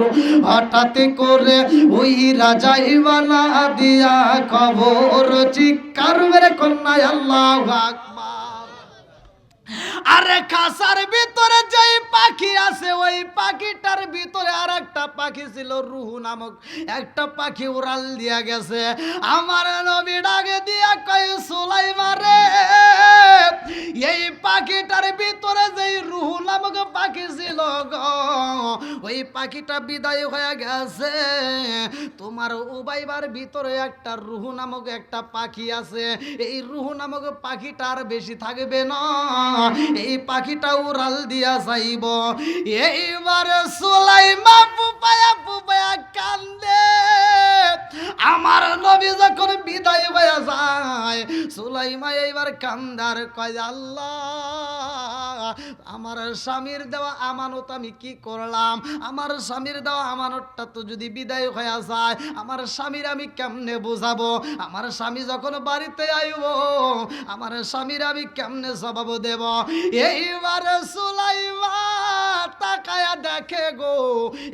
Speaker 1: হঠাৎ করে ওই রাজাইবা না দিয়া খবর, চিৎকার মেরে কন্যায় আল্লাহু আকবার। আরে খাসার ভিতরে যেই পাখি আছে, ওই পাখিটার ভিতরে আর একটা পাখি ছিল, রুহু নামক একটা পাখি উড়াল দিয়া গেছে। আমার নবী ডাকে দিয়া কয়, সুলাইমা রে এই পাখিটার ভিতরে যেই রুহু নামক পাখি ছিল গো, ওই পাখিটা বিদায় হয়ে গেছে। তোমার উবাইবার ভিতরে একটা রুহ নামক একটা পাখি আছে। এই রুহ নামক পাখিটা আর বেশি থাকবে না, এই পাখিটা উড়াল দিয়া যাইব। এইবার সুলাইমা পুপায়া পুপায়া কান্দে। আমার নবী যখন বিদায় হয়ে যায়, সুলাইমা এইবার কান্দার কয়, আল্লাহ আমার স্বামীর দেওয়া আমানত আমি কি করলাম? আমার স্বামীর দেওয়া আমানতটা তো যদি বিদায় হয়ে যায়, আমার স্বামীর আমি কেমনে বোঝাবো? আমার স্বামী যখন বাড়িতে আইব, আমার স্বামীর আমি কেমনে জবাব দেব? এইবার সুলাইমা তাকায়া দেখে গো,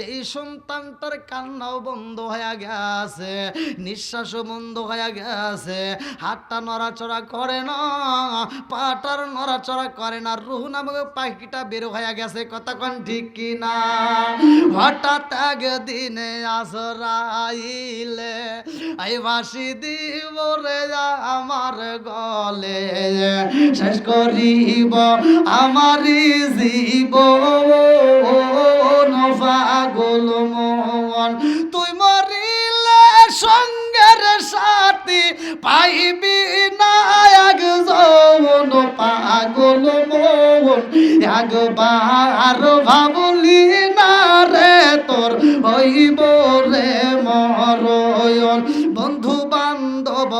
Speaker 1: এই সন্তানটার কান্নাও বন্ধ হয়ে গেছে, নিঃশ্বাসও বন্ধ হয়ে গেছে, হাতটা নড়াচড়া করে না, পাটার নড়াচড়া করে না, রুহ নামক পাখিটা বের হয়ে গেছে। কথা কোন ঠিক কি না? হঠাৎ একদিনে আজরাইলে এই বাঁশি দিব রে আমার গলে, শেষ করিব আমারি জীবন পাগল মন। তুই মরিলে সঙ্গের সাথী পাইবি না একজন পাগল মন। একবার ভাবলি না রে তোর হইব রে মরণ। বন্ধু বান্ধব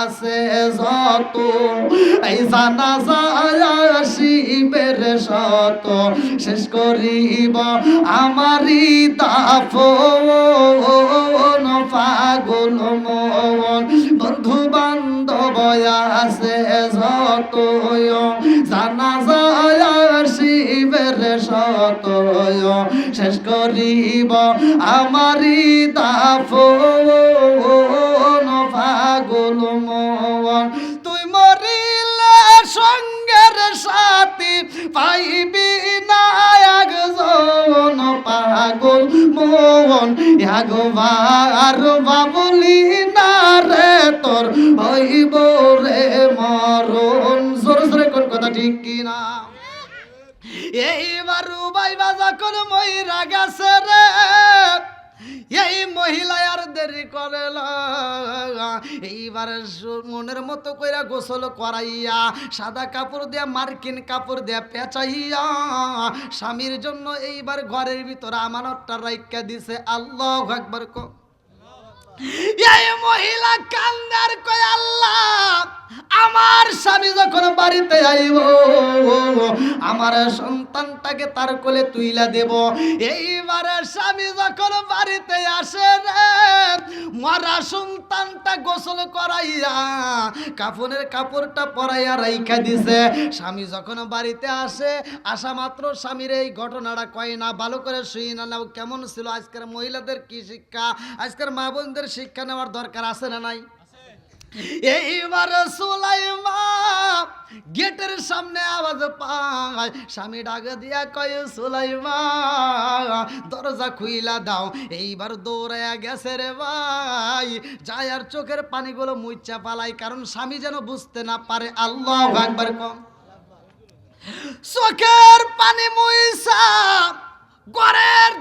Speaker 1: আছে যত, এই জানা যায় শিবের শত, শেষ করিব আমারি দাফন পাগল মন। বন্ধু বান্ধব আছে যত, জানা যায় শিবের শত, শেষ করিব আমারি দাফন পাগল মন। তুই মরিলে সঙ্গের সাথী পাইবি না একজন পাগল মন। একবার বাবুলি না রে তোর হইব রে মরণ। জোরে জোরে কোন কথা ঠিক কিনা? এইবার উবাইবা যখন মইরা গেছে রে, এই মহিলা আর দেরি করে না, এইবার মনের মতো কইরা গোসল করাইয়া সাদা কাপড় দিয়া মার্কিন কাপড় দিয়া পেঁচাইয়া স্বামীর জন্য এইবার ঘরের ভিতরে আমানতটা রাইখা দিছে। আল্লাহু আকবার কো। এই মহিলা কান্দার কয়, আল্লাহ আমার স্বামী যখন বাড়িতে আইব, আমার সন্তানটাকে তার কোলে তুইলা দেব। এইবারে স্বামী যখন বাড়িতে আসে রে, মরা সন্তানটা গোসল করাইয়া কাফনের কাপড়টা পরাইয়া রাইখা দিছে। স্বামী যখন বাড়িতে আসে, আসা মাত্র স্বামীর এই ঘটনাটা কয় না, ভালো করে শুই না নাও। কেমন ছিল আজকের মহিলাদের কি শিক্ষা? আজকের মা বোনদের শিক্ষা নেওয়ার দরকার আছে না নাই? এইবার সুলাইমা গেটের সামনে আওয়াজ পায়, স্বামী ডাক দিয়া কয়, সুলাইমা দরজা খুইলা দাও। এইবার দৌড়াইয়া গেছে রে ভাই, যায় আর চোখের পানিগুলো মুইচ্ছা পালাই, কারণ স্বামী যেন বুঝতে না পারে। আল্লাহু আকবার কম। চোখের পানি মুইছা ঘরের